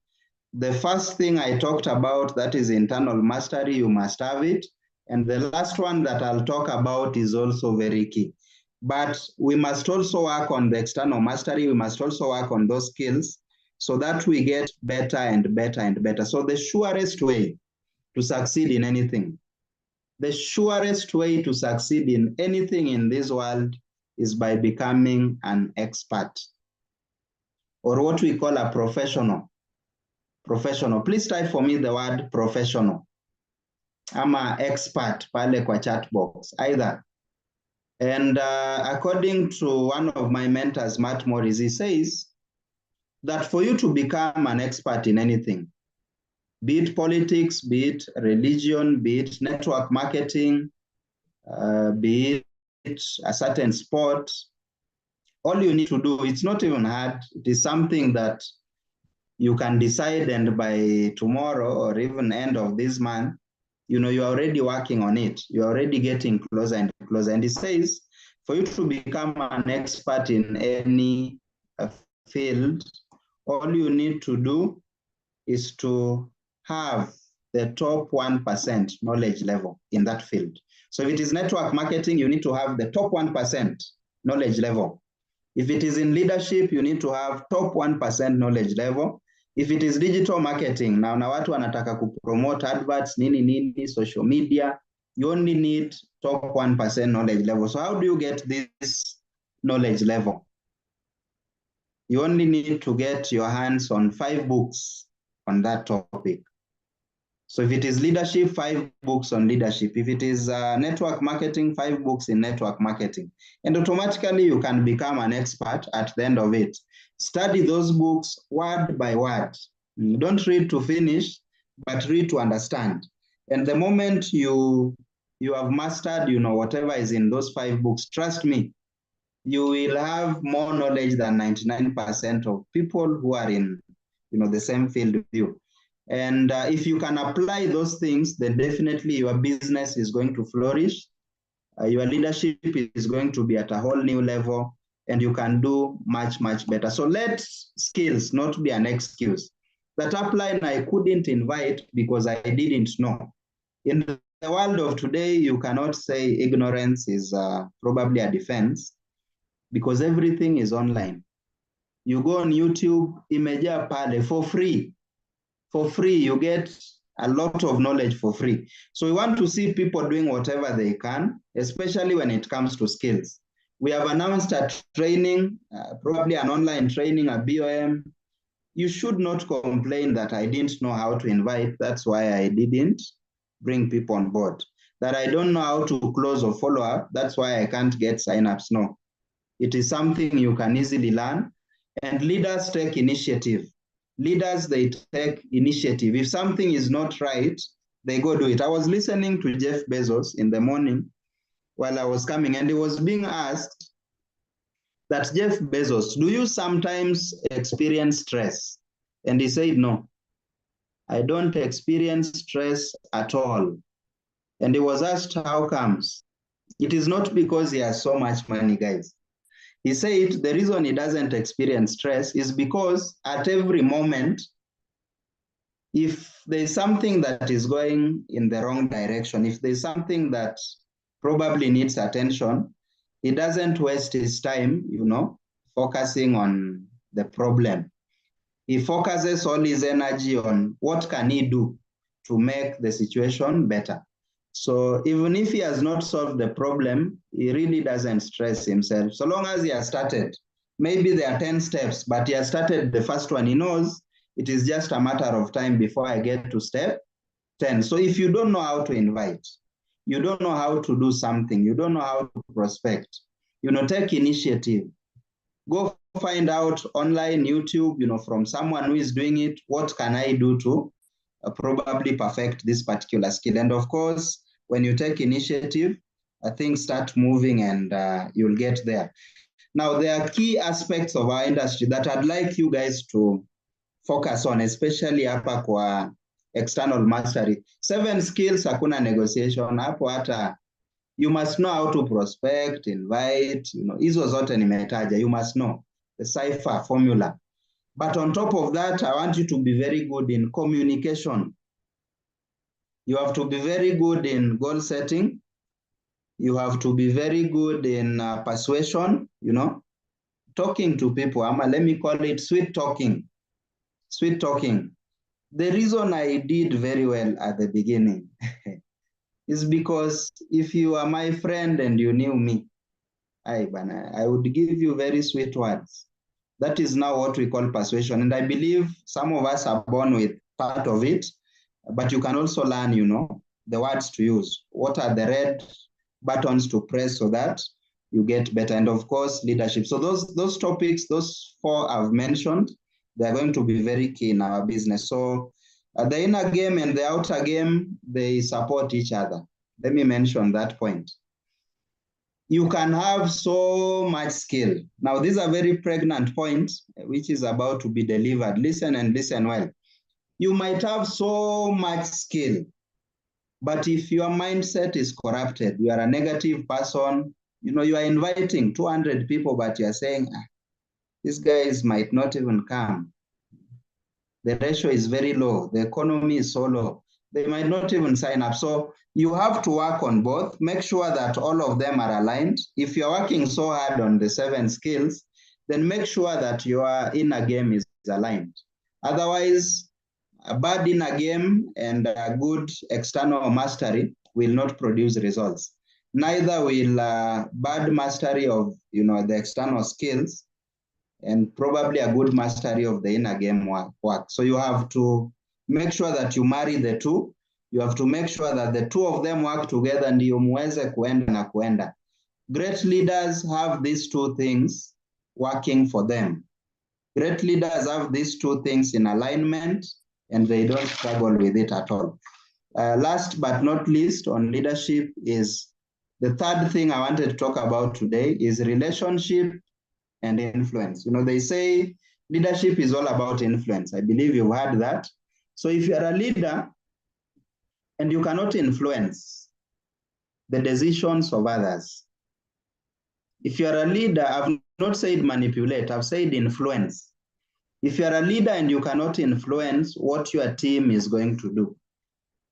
The first thing I talked about, that is internal mastery, you must have it. And the last one that I'll talk about is also very key. But we must also work on the external mastery. We must also work on those skills so that we get better and better and better. So the surest way to succeed in anything, the surest way to succeed in anything in this world is by becoming an expert, or what we call a professional. Professional. Please type for me the word professional. I'm an expert pale kwa chat box, either. And according to one of my mentors, Matt Morris, he says that for you to become an expert in anything, be it politics, be it religion, be it network marketing, be it a certain sport, all you need to do, it's not even hard. It is something that you can decide, and by tomorrow or even end of this month, you're already working on it. You're already getting closer and closer. And it says, for you to become an expert in any field, all you need to do is to have the top 1% knowledge level in that field. So if it is network marketing, you need to have the top 1% knowledge level. If it is in leadership, you need to have top 1% knowledge level. If it is digital marketing, now watu wanataka kupromote adverts, nini, social media, you only need top 1% knowledge level. So how do you get this knowledge level? You only need to get your hands on 5 books on that topic. So if it is leadership, 5 books on leadership. If it is network marketing, 5 books in network marketing. And automatically you can become an expert at the end of it. Study those books word by word. Don't read to finish, but read to understand. And the moment you have mastered, whatever is in those 5 books, trust me, you will have more knowledge than 99% of people who are in, the same field with you. And if you can apply those things, then definitely your business is going to flourish. Your leadership is going to be at a whole new level, and you can do much, much better. So let skills not be an excuse. That upline I couldn't invite because I didn't know. In the world of today, you cannot say ignorance is probably a defense, because everything is online. You go on YouTube, imejaa pale for free. For free, you get a lot of knowledge for free. So we want to see people doing whatever they can, especially when it comes to skills. We have announced a training, probably an online training, a BOM. You should not complain that I didn't know how to invite. That's why I didn't bring people on board. That I don't know how to close or follow up. That's why I can't get signups. No, it is something you can easily learn. And leaders take initiative. Leaders, they take initiative. If something is not right, they go do it. I was listening to Jeff Bezos in the morning while I was coming, and he was being asked that, Jeff Bezos, do you sometimes experience stress? And he said, no, I don't experience stress at all. And he was asked, how comes? It is not because he has so much money, guys. He said the reason he doesn't experience stress is because at every moment, if there's something that is going in the wrong direction, if there's something that probably needs attention, he doesn't waste his time, focusing on the problem. He focuses all his energy on what can he do to make the situation better. So even if he has not solved the problem, he really doesn't stress himself. So long as he has started, maybe there are 10 steps, but he has started the first one. He knows it is just a matter of time before I get to step 10. So if you don't know how to invite, you don't know how to do something, you don't know how to prospect, take initiative. Go find out online, YouTube, from someone who is doing it, what can I do to probably perfect this particular skill. And of course, when you take initiative, things start moving and you'll get there. Now, there are key aspects of our industry that I'd like you guys to focus on, especially hapa kwa external mastery. 7 skills, hakuna negotiation. Hapo hata you must know how to prospect, invite, hizo zote nimetaja. You must know the cipher formula. But on top of that, I want you to be very good in communication. You have to be very good in goal setting. You have to be very good in persuasion, talking to people. Let me call it sweet talking. Sweet talking. The reason I did very well at the beginning is because if you are my friend and you knew me, I would give you very sweet words. That is now what we call persuasion. And I believe some of us are born with part of it, but you can also learn, the words to use. What are the red buttons to press so that you get better? And of course, leadership. So those topics, those 4 I've mentioned, they're going to be very key in our business. So the inner game and the outer game, they support each other. Let me mention that point. You can have so much skill. Now, these are very pregnant points, which is about to be delivered. Listen and listen well. You might have so much skill, but if your mindset is corrupted, you are a negative person, you are inviting 200 people, but you're saying, these guys might not even come. The ratio is very low. The economy is so low. They might not even sign up. So you have to work on both. Make sure that all of them are aligned. If you're working so hard on the 7 skills, then make sure that your inner game is aligned. Otherwise, a bad inner game and a good external mastery will not produce results. Neither will bad mastery of the external skills and probably a good mastery of the inner game work. So you have to make sure that you marry the two. You have to make sure that the two of them work together ndio muweze kuenda na kuenda. Great leaders have these two things working for them. Great leaders have these two things in alignment and they don't struggle with it at all. Last but not least on leadership is the third thing I wanted to talk about today is relationship and influence. They say leadership is all about influence. I believe you've heard that. So if you're a leader and you cannot influence the decisions of others, if you're a leader, I've not said manipulate, I've said influence. If you're a leader and you cannot influence what your team is going to do,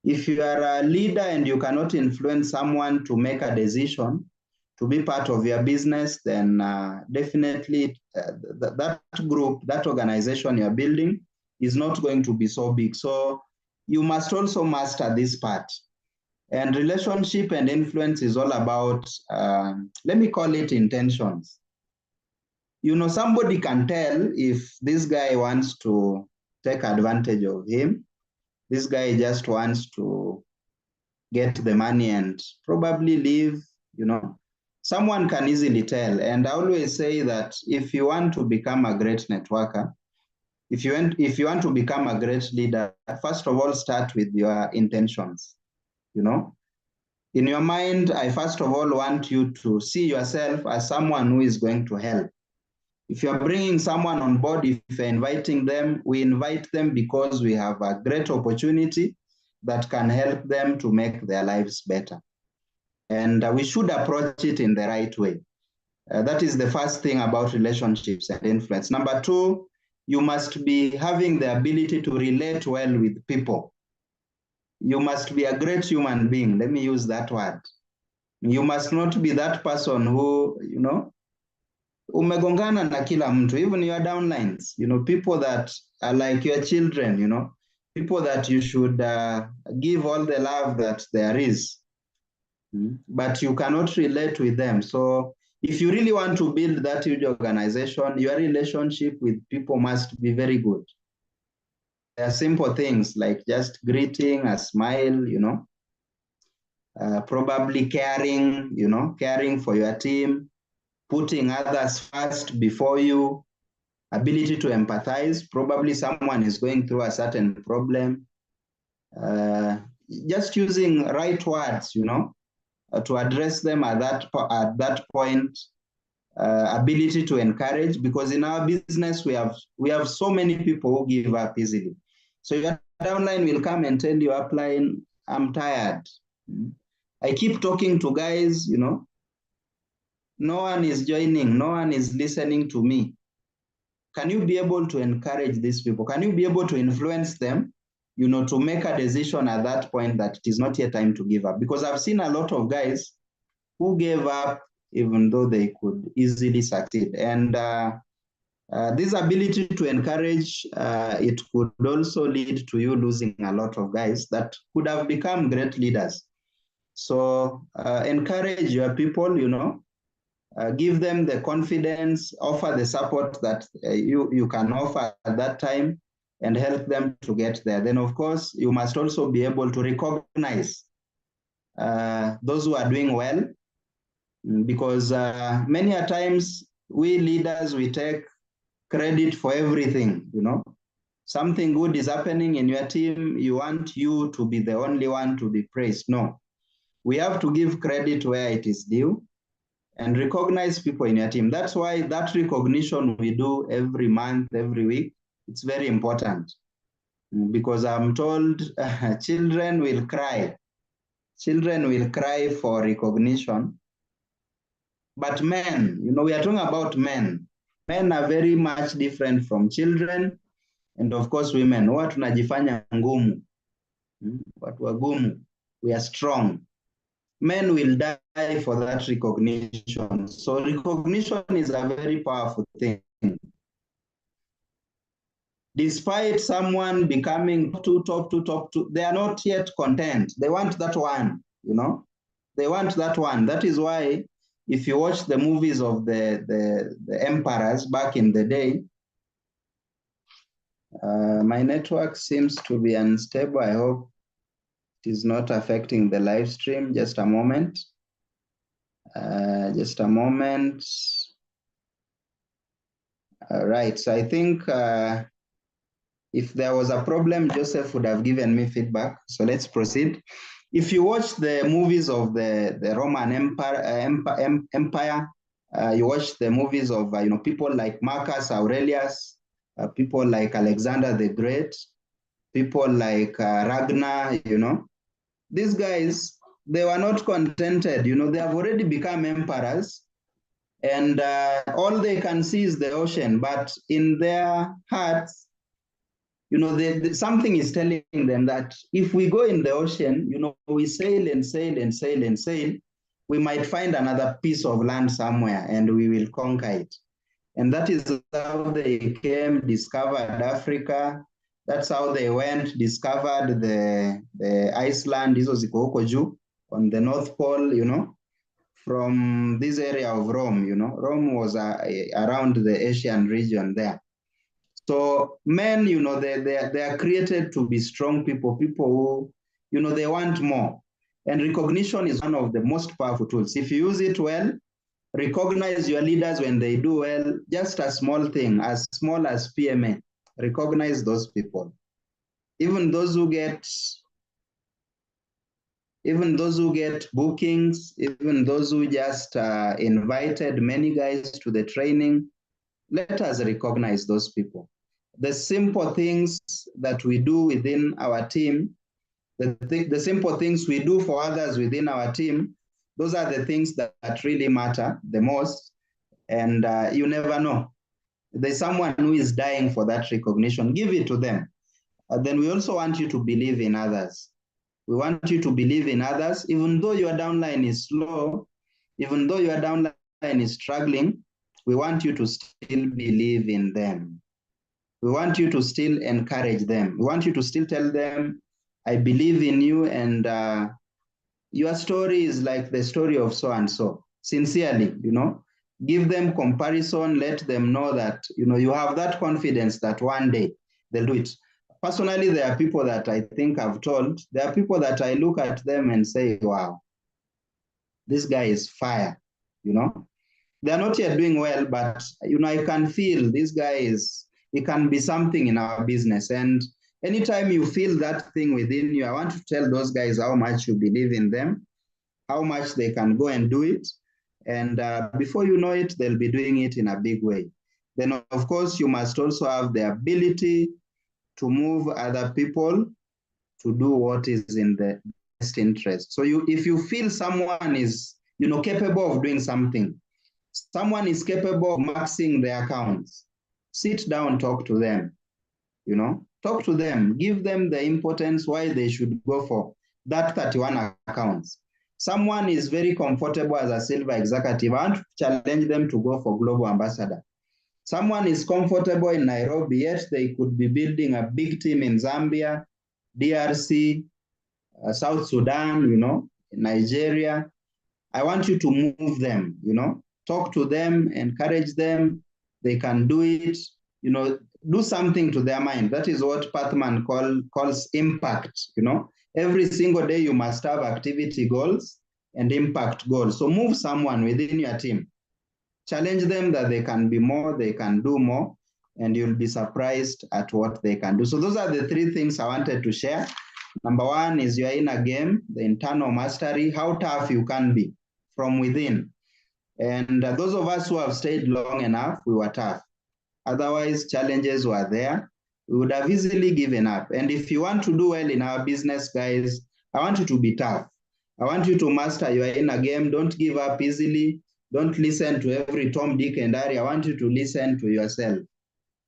if you are a leader and you cannot influence someone to make a decision, to be part of your business, then definitely that group, that organization you're building is not going to be so big. So you must also master this part. And relationship and influence is all about, let me call it intentions. Somebody can tell if this guy wants to take advantage of him. This guy just wants to get the money and probably leave, Someone can easily tell. And I always say that if you want to become a great networker, if you want to become a great leader, first of all, start with your intentions. In your mind, I first of all want you to see yourself as someone who is going to help. If you're bringing someone on board, if you're inviting them, we invite them because we have a great opportunity that can help them to make their lives better. And we should approach it in the right way. That is the first thing about relationships and influence. Number 2, you must be having the ability to relate well with people. You must be a great human being. Let me use that word. You must not be that person who, umegongana na kila mtu, even your downlines, people that are like your children, people that you should give all the love that there is. But you cannot relate with them. So if you really want to build that huge organization, your relationship with people must be very good. There are simple things like just greeting, a smile, probably caring, caring for your team, putting others first before you, ability to empathize. Probably someone is going through a certain problem. Just using right words, to address them at that point, ability to encourage, because in our business we have so many people who give up easily. So your downline will come and tell you upline, I'm tired. I keep talking to guys, no one is joining, no one is listening to me. Can you be able to encourage these people? Can you be able to influence them, to make a decision at that point that it is not yet time to give up? Because I've seen a lot of guys who gave up even though they could easily succeed. And this ability to encourage, it could also lead to you losing a lot of guys that could have become great leaders. So encourage your people, give them the confidence, offer the support that you can offer at that time, and help them to get there. Then, of course, you must also be able to recognize those who are doing well, because many a times we leaders, we take credit for everything, Something good is happening in your team, you want you to be the only one to be praised. No. We have to give credit where it is due and recognize people in your team. That's why that recognition we do every month, every week, it's very important, because I'm told children will cry. Children will cry for recognition. But men, we are talking about men. Men are very much different from children, and of course women. Huwa tunajifanya ngumu. But wagumu, we are strong. Men will die for that recognition. So recognition is a very powerful thing. Despite someone becoming top two, they are not yet content. They want that one, you know? They want that one. That is why if you watch the movies of the emperors back in the day, my network seems to be unstable. I hope it is not affecting the live stream. Just a moment. Just a moment. All right. So I think if there was a problem, Joseph would have given me feedback. So let's proceed. If you watch the movies of the Roman Empire, you watch the movies of people like Marcus Aurelius, people like Alexander the Great, people like Ragnar, these guys, they were not contented. They have already become emperors, and all they can see is the ocean. But in their hearts, something is telling them that if we go in the ocean, we sail and sail and sail and sail, we might find another piece of land somewhere and we will conquer it. And that is how they came, discovered Africa. That's how they went, discovered the Iceland, on the North Pole, from this area of Rome, Rome was around the Asian region there. So men, they are created to be strong people who, they want more. And recognition is one of the most powerful tools. If you use it well, recognize your leaders when they do well, just a small thing, as small as PMA, recognize those people. Even those who get bookings, even those who just invited many guys to the training, let us recognize those people. The simple things that we do within our team, the simple things we do for others within our team, those are the things that really matter the most. And you never know. There's someone who is dying for that recognition. Give it to them. Then we also want you to believe in others. We want you to believe in others, even though your downline is slow, even though your downline is struggling, we want you to still believe in them. We want you to still encourage them. We want you to still tell them, I believe in you, and your story is like the story of so-and-so. Sincerely, give them comparison, let them know that, you have that confidence that one day they'll do it. Personally, there are people that I think I've told, there are people that I look at them and say, wow, this guy is fire, They're not yet doing well, but, I can feel this guy he can be something in our business. And anytime you feel that thing within you, I want to tell those guys how much you believe in them, how much they can go and do it. And before you know it, they'll be doing it in a big way. Then, of course, you must also have the ability to move other people to do what is in the best interest. So if you feel someone is, capable of doing something, someone is capable of maxing their accounts, sit down, talk to them, talk to them, give them the importance why they should go for that 31 accounts. Someone is very comfortable as a silver executive. I want to challenge them to go for global ambassador. Someone is comfortable in Nairobi, yet they could be building a big team in Zambia, DRC, South Sudan, Nigeria. I want you to move them, talk to them, encourage them. They can do it, do something to their mind. That is what Pathman calls impact, Every single day you must have activity goals and impact goals. So move someone within your team. Challenge them that they can be more, they can do more, and you'll be surprised at what they can do. So those are the three things I wanted to share. Number one is your inner game, the internal mastery, how tough you can be from within. And those of us who have stayed long enough, we were tough. Otherwise, challenges were there. We would have easily given up. And if you want to do well in our business, guys, I want you to be tough. I want you to master your inner game. Don't give up easily. Don't listen to every Tom, Dick, and Harry. I want you to listen to yourself.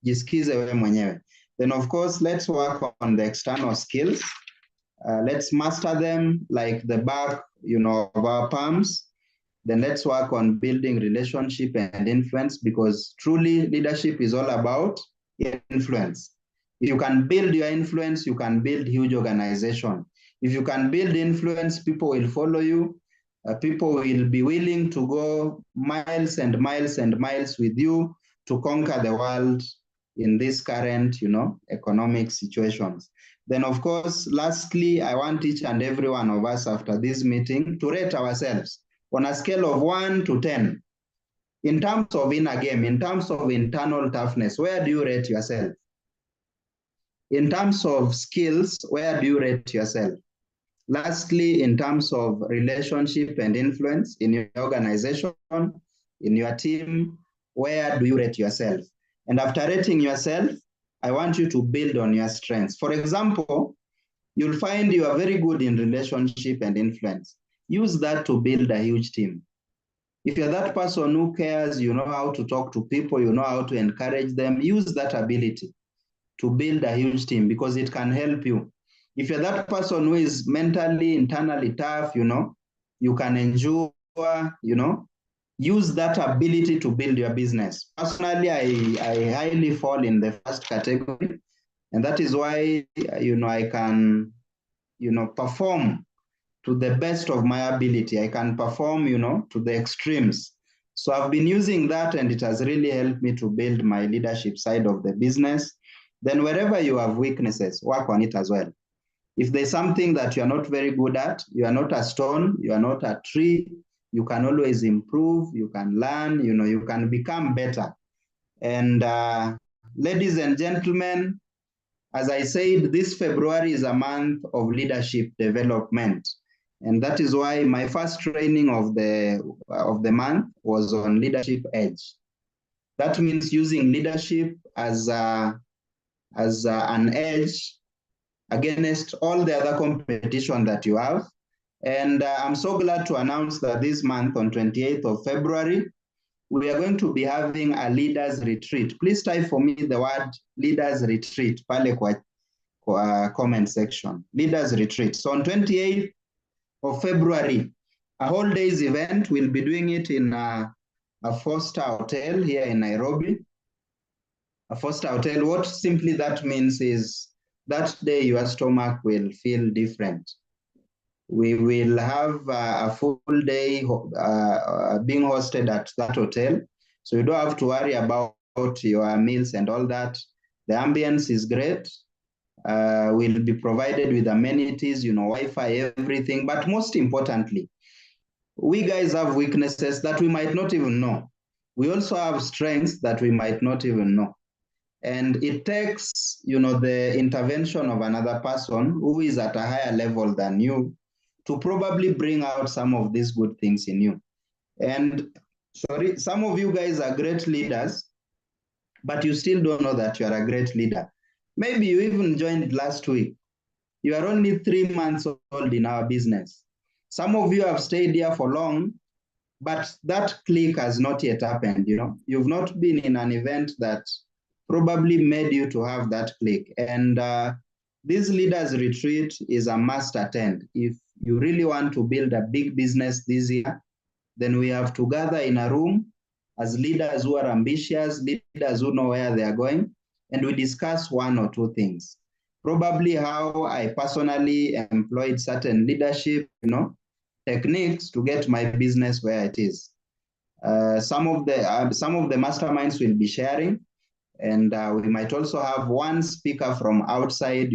Jisikize wewe mwenyewe. Then, of course, let's work on the external skills. Let's master them like the back, of our palms. Then let's work on building relationship and influence, because truly leadership is all about influence. If you can build your influence, you can build huge organization. If you can build influence, people will follow you. People will be willing to go miles and miles and miles with you to conquer the world in this current, economic situations. Then, of course, lastly, I want each and every one of us after this meeting to rate ourselves on a scale of 1 to 10. In terms of inner game, in terms of internal toughness, where do you rate yourself? In terms of skills, where do you rate yourself? Lastly, in terms of relationship and influence in your organization, in your team, where do you rate yourself? And after rating yourself, I want you to build on your strengths. For example, you'll find you are very good in relationship and influence. Use that to build a huge team. If you're that person who cares, you know how to talk to people, you know how to encourage them, use that ability to build a huge team, because it can help you. If you're that person who is mentally, internally tough, you can endure, use that ability to build your business. Personally, I highly fall in the first category, and that is why, I can, perform to the best of my ability. I can perform, to the extremes. So I've been using that, and it has really helped me to build my leadership side of the business. Then wherever you have weaknesses, work on it as well. If there's something that you're not very good at, you are not a stone, you are not a tree, you can always improve, you can learn, you can become better. And ladies and gentlemen, as I said, this February is a month of leadership development. And that is why my first training of the month was on Leadership Edge. That means using leadership as an edge against all the other competition that you have. And I'm so glad to announce that this month, on 28th of February, we are going to be having a leaders retreat. Please type for me the word leaders retreat, pale kwa comment section, leaders retreat. So on 28th of February, a whole day's event. We'll be doing it in a 4-star hotel here in Nairobi. A 4-star hotel, what simply that means is that day your stomach will feel different. We will have a full day being hosted at that hotel. So you don't have to worry about your meals and all that. The ambience is great. We'll be provided with amenities, Wi-Fi, everything. But most importantly, we guys have weaknesses that we might not even know. We also have strengths that we might not even know. And it takes, the intervention of another person who is at a higher level than you to probably bring out some of these good things in you. And some of you guys are great leaders, but you still don't know that you are a great leader. Maybe you even joined last week. You are only 3 months old in our business. Some of you have stayed here for long, but that click has not yet happened. You've not been in an event that probably made you to have that click. And this leaders retreat is a must attend. If you really want to build a big business this year, then we have to gather in a room as leaders who are ambitious, leaders who know where they are going, and we discuss 1 or 2 things. Probably how I personally employed certain leadership, techniques to get my business where it is. Some of the masterminds will be sharing, and we might also have one speaker from outside,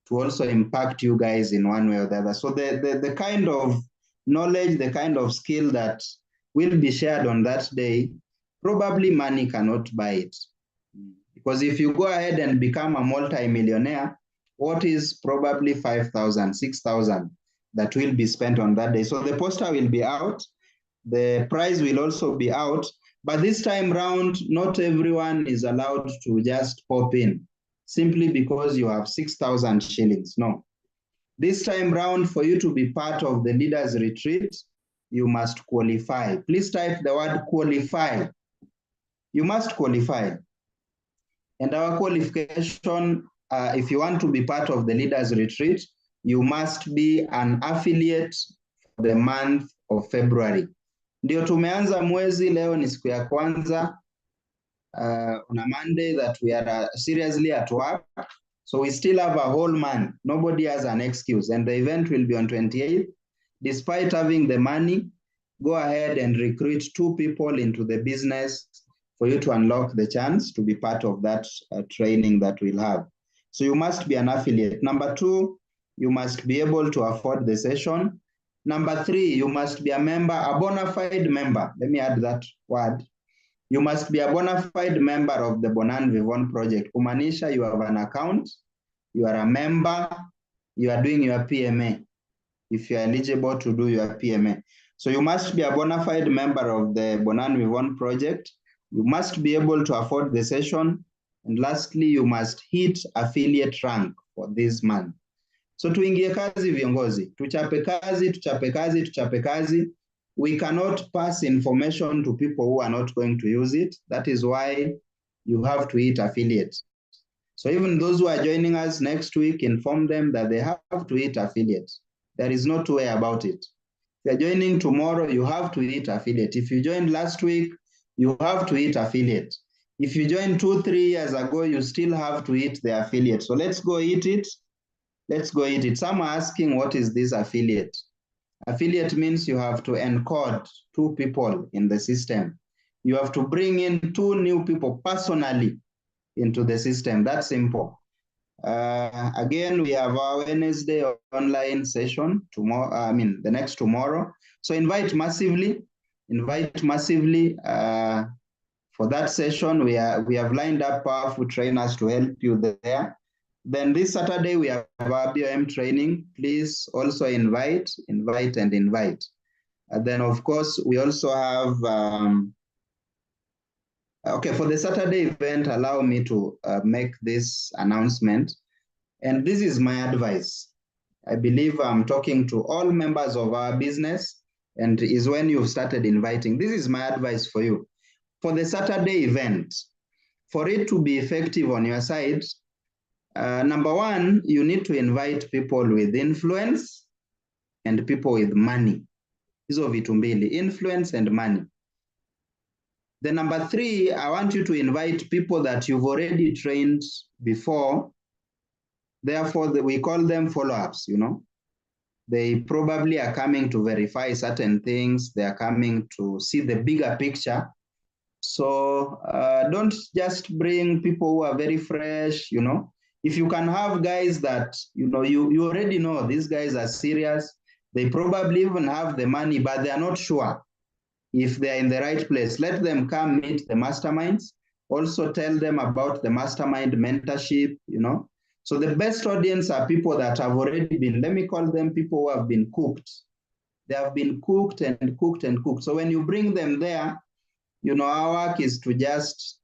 to also impact you guys in one way or the other. So the kind of knowledge, the kind of skill that will be shared on that day, probably money cannot buy it. Because if you go ahead and become a multi-millionaire, what is probably 5,000, 6,000 that will be spent on that day? So the poster will be out. The prize will also be out. But this time round, not everyone is allowed to just pop in simply because you have 6,000 shillings. No. This time round, for you to be part of the leaders retreat, you must qualify. Please type the word qualify. You must qualify. And our qualification, if you want to be part of the leaders retreat, you must be an affiliate for the month of February. Ndio tumeanza mwezi, leo ni siku ya kwanza. On a Monday that we are seriously at work. So we still have a whole month. Nobody has an excuse. And the event will be on 28th. Despite having the money, go ahead and recruit 2 people into the business for you to unlock the chance to be part of that training that we'll have. So you must be an affiliate. Number 2, you must be able to afford the session. Number 3, you must be a member, a bona fide member. Let me add that word. You must be a bona fide member of the Bonan Vivon project. Kumanisha, you have an account, you are a member, you are doing your PMA, if you are eligible to do your PMA. So you must be a bona fide member of the Bonan Vivon project. You must be able to afford the session. And lastly, you must hit affiliate rank for this month. So tuingie kazi viongozi, tuchape kazi, tuchape kazi, tuchape kazi. We cannot pass information to people who are not going to use it. That is why you have to hit affiliate. So even those who are joining us next week, inform them that they have to hit affiliate. There is no two way about it. If you're joining tomorrow, you have to hit affiliate. If you joined last week, you have to hit affiliate. If you joined 2-3 years ago, you still have to hit the affiliate. So let's go hit it. Let's go hit it. Some are asking, what is this affiliate? Affiliate means you have to encode 2 people in the system. You have to bring in 2 new people personally into the system. That's simple. Again, we have our Wednesday online session tomorrow. The next tomorrow. So invite massively. For that session. We have lined up powerful trainers to help you there. Then this Saturday, we have our BOM training. Please also invite. And then, of course, we also have, for the Saturday event, allow me to make this announcement. And this is my advice. I believe I'm talking to all members of our business, and is when you've started inviting. This is my advice for you. For the Saturday event, for it to be effective on your side, number 1, you need to invite people with influence and people with money. Hizo vitu mbili, influence and money. The number 3, I want you to invite people that you've already trained before. Therefore, we call them follow-ups, They probably are coming to verify certain things. They are coming to see the bigger picture. So don't just bring people who are very fresh, If you can have guys that, you already know these guys are serious. They probably even have the money, but they are not sure if they are in the right place. Let them come meet the masterminds. Also tell them about the mastermind mentorship, So the best audience are people that have already been, let me call them people who have been cooked. They have been cooked and cooked and cooked. So when you bring them there, our work is to just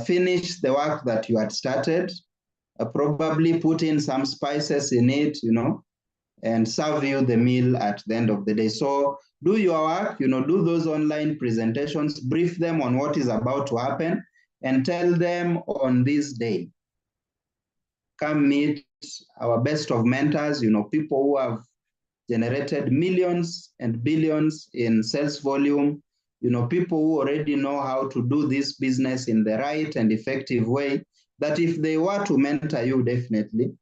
finish the work that you had started, probably put in some spices in it, and serve you the meal at the end of the day. So do your work, do those online presentations, brief them on what is about to happen, and tell them on this day, come meet our best of mentors, people who have generated millions and billions in sales volume, people who already know how to do this business in the right and effective way, that if they were to mentor you, definitely,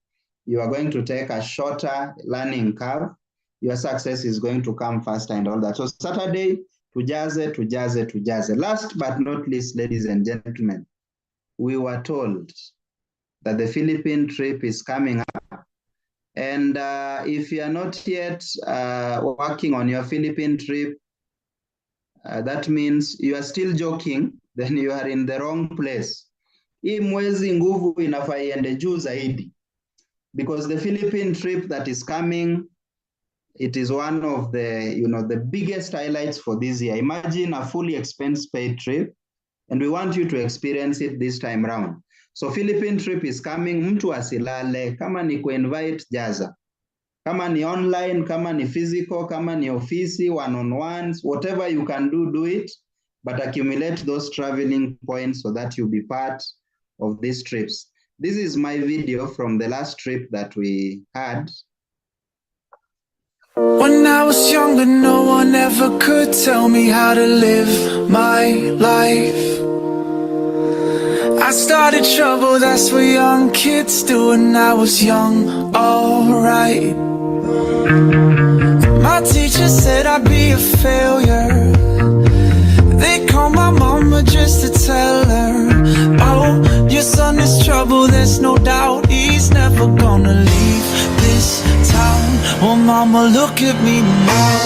you are going to take a shorter learning curve. Your success is going to come faster and all that. So Saturday, tujaze. Last but not least, ladies and gentlemen, we were told that the Philippine trip is coming up. And if you are not yet working on your Philippine trip, that means you are still joking, then you are in the wrong place. Hii mwezi nguvu inafaa iende juu zaidi. Because the Philippine trip that is coming, it is one of the, the biggest highlights for this year. Imagine a fully expense-paid trip, and we want you to experience it this time around. So Philippine trip is coming, mtu asilale, kama ni ku-invite jaza. Kama ni online, kama ni physical, kama ni ofisi, one-on-ones, whatever you can do it, but accumulate those traveling points so that you'll be part of these trips. This is my video from the last trip that we had. When I was younger, no one ever could tell me how to live my life. I started trouble, that's what young kids do, and I was young, alright. My teacher said I'd be a failure. They called my mama just to tell her, oh, your son is trouble, there's no doubt he's never gonna leave this town. Well, mama, look at me now.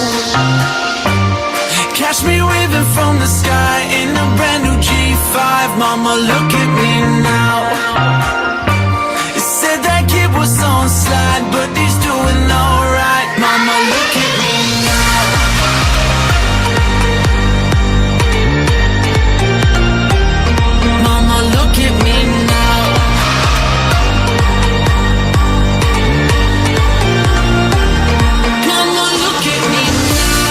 Catch me waving from the sky in a brand new G5. Mama, look at me now. You said that kid was on slide, but he's doing alright. Mama, look at me now. Mama, look at me now. Mama, look at me now.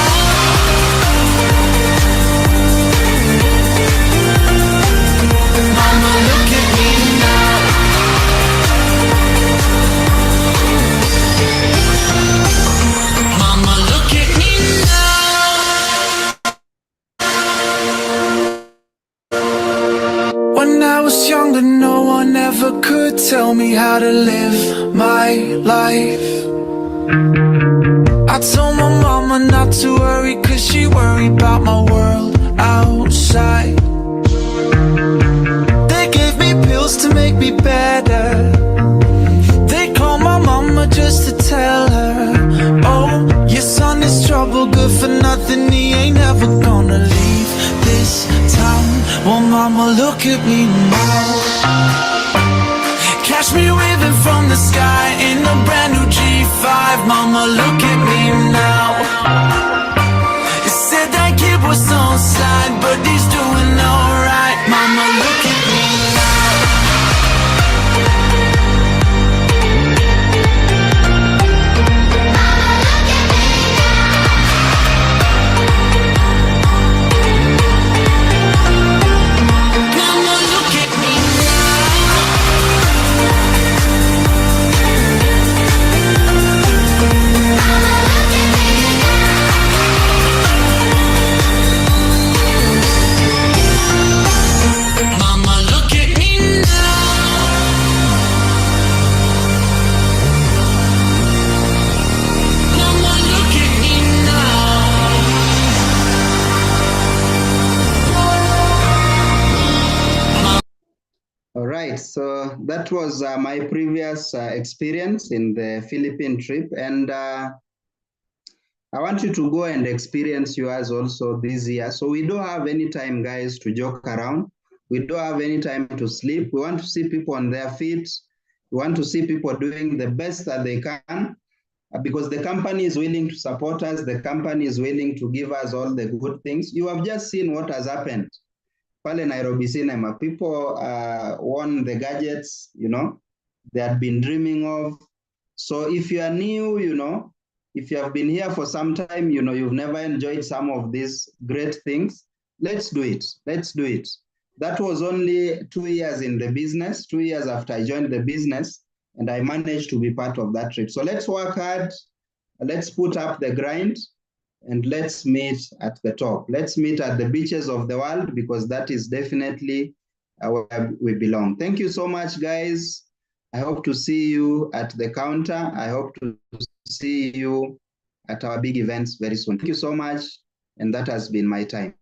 Mama, look at me now. Mama, look at me now. When I was younger, no one ever could tell me how to live my life. I told my mama not to worry, cause she worried about my world outside. They gave me pills to make me better. They called my mama just to tell her, oh, your son is trouble, good for nothing, he ain't ever gonna leave this town. Well, mama, look at me now. Catch me waving from the sky in a brand new G5. Mama, look at me now. You said that kid was on slide, but he's doing alright. Mama, look at me now. Mama, look at me now. Mama, look at me now. Mama, look at me now. All right, so that was my previous experience in the Philippine trip, and I want you to go and experience yours also this year. So we don't have any time, guys, to joke around. We don't have any time to sleep. We want to see people on their feet. We want to see people doing the best that they can, because the company is willing to support us. The company is willing to give us all the good things. You have just seen what has happened. Pale Nairobi Cinema, people won the gadgets, they had been dreaming of. So if you are new, if you have been here for some time, you've never enjoyed some of these great things, let's do it. Let's do it. That was only 2 years in the business, 2 years after I joined the business, and I managed to be part of that trip. So let's work hard. Let's put up the grind, and let's meet at the top. Let's meet at the beaches of the world, because that is definitely where we belong. Thank you so much, guys. I hope to see you at the counter. I hope to see you at our big events very soon. Thank you so much, and that has been my time.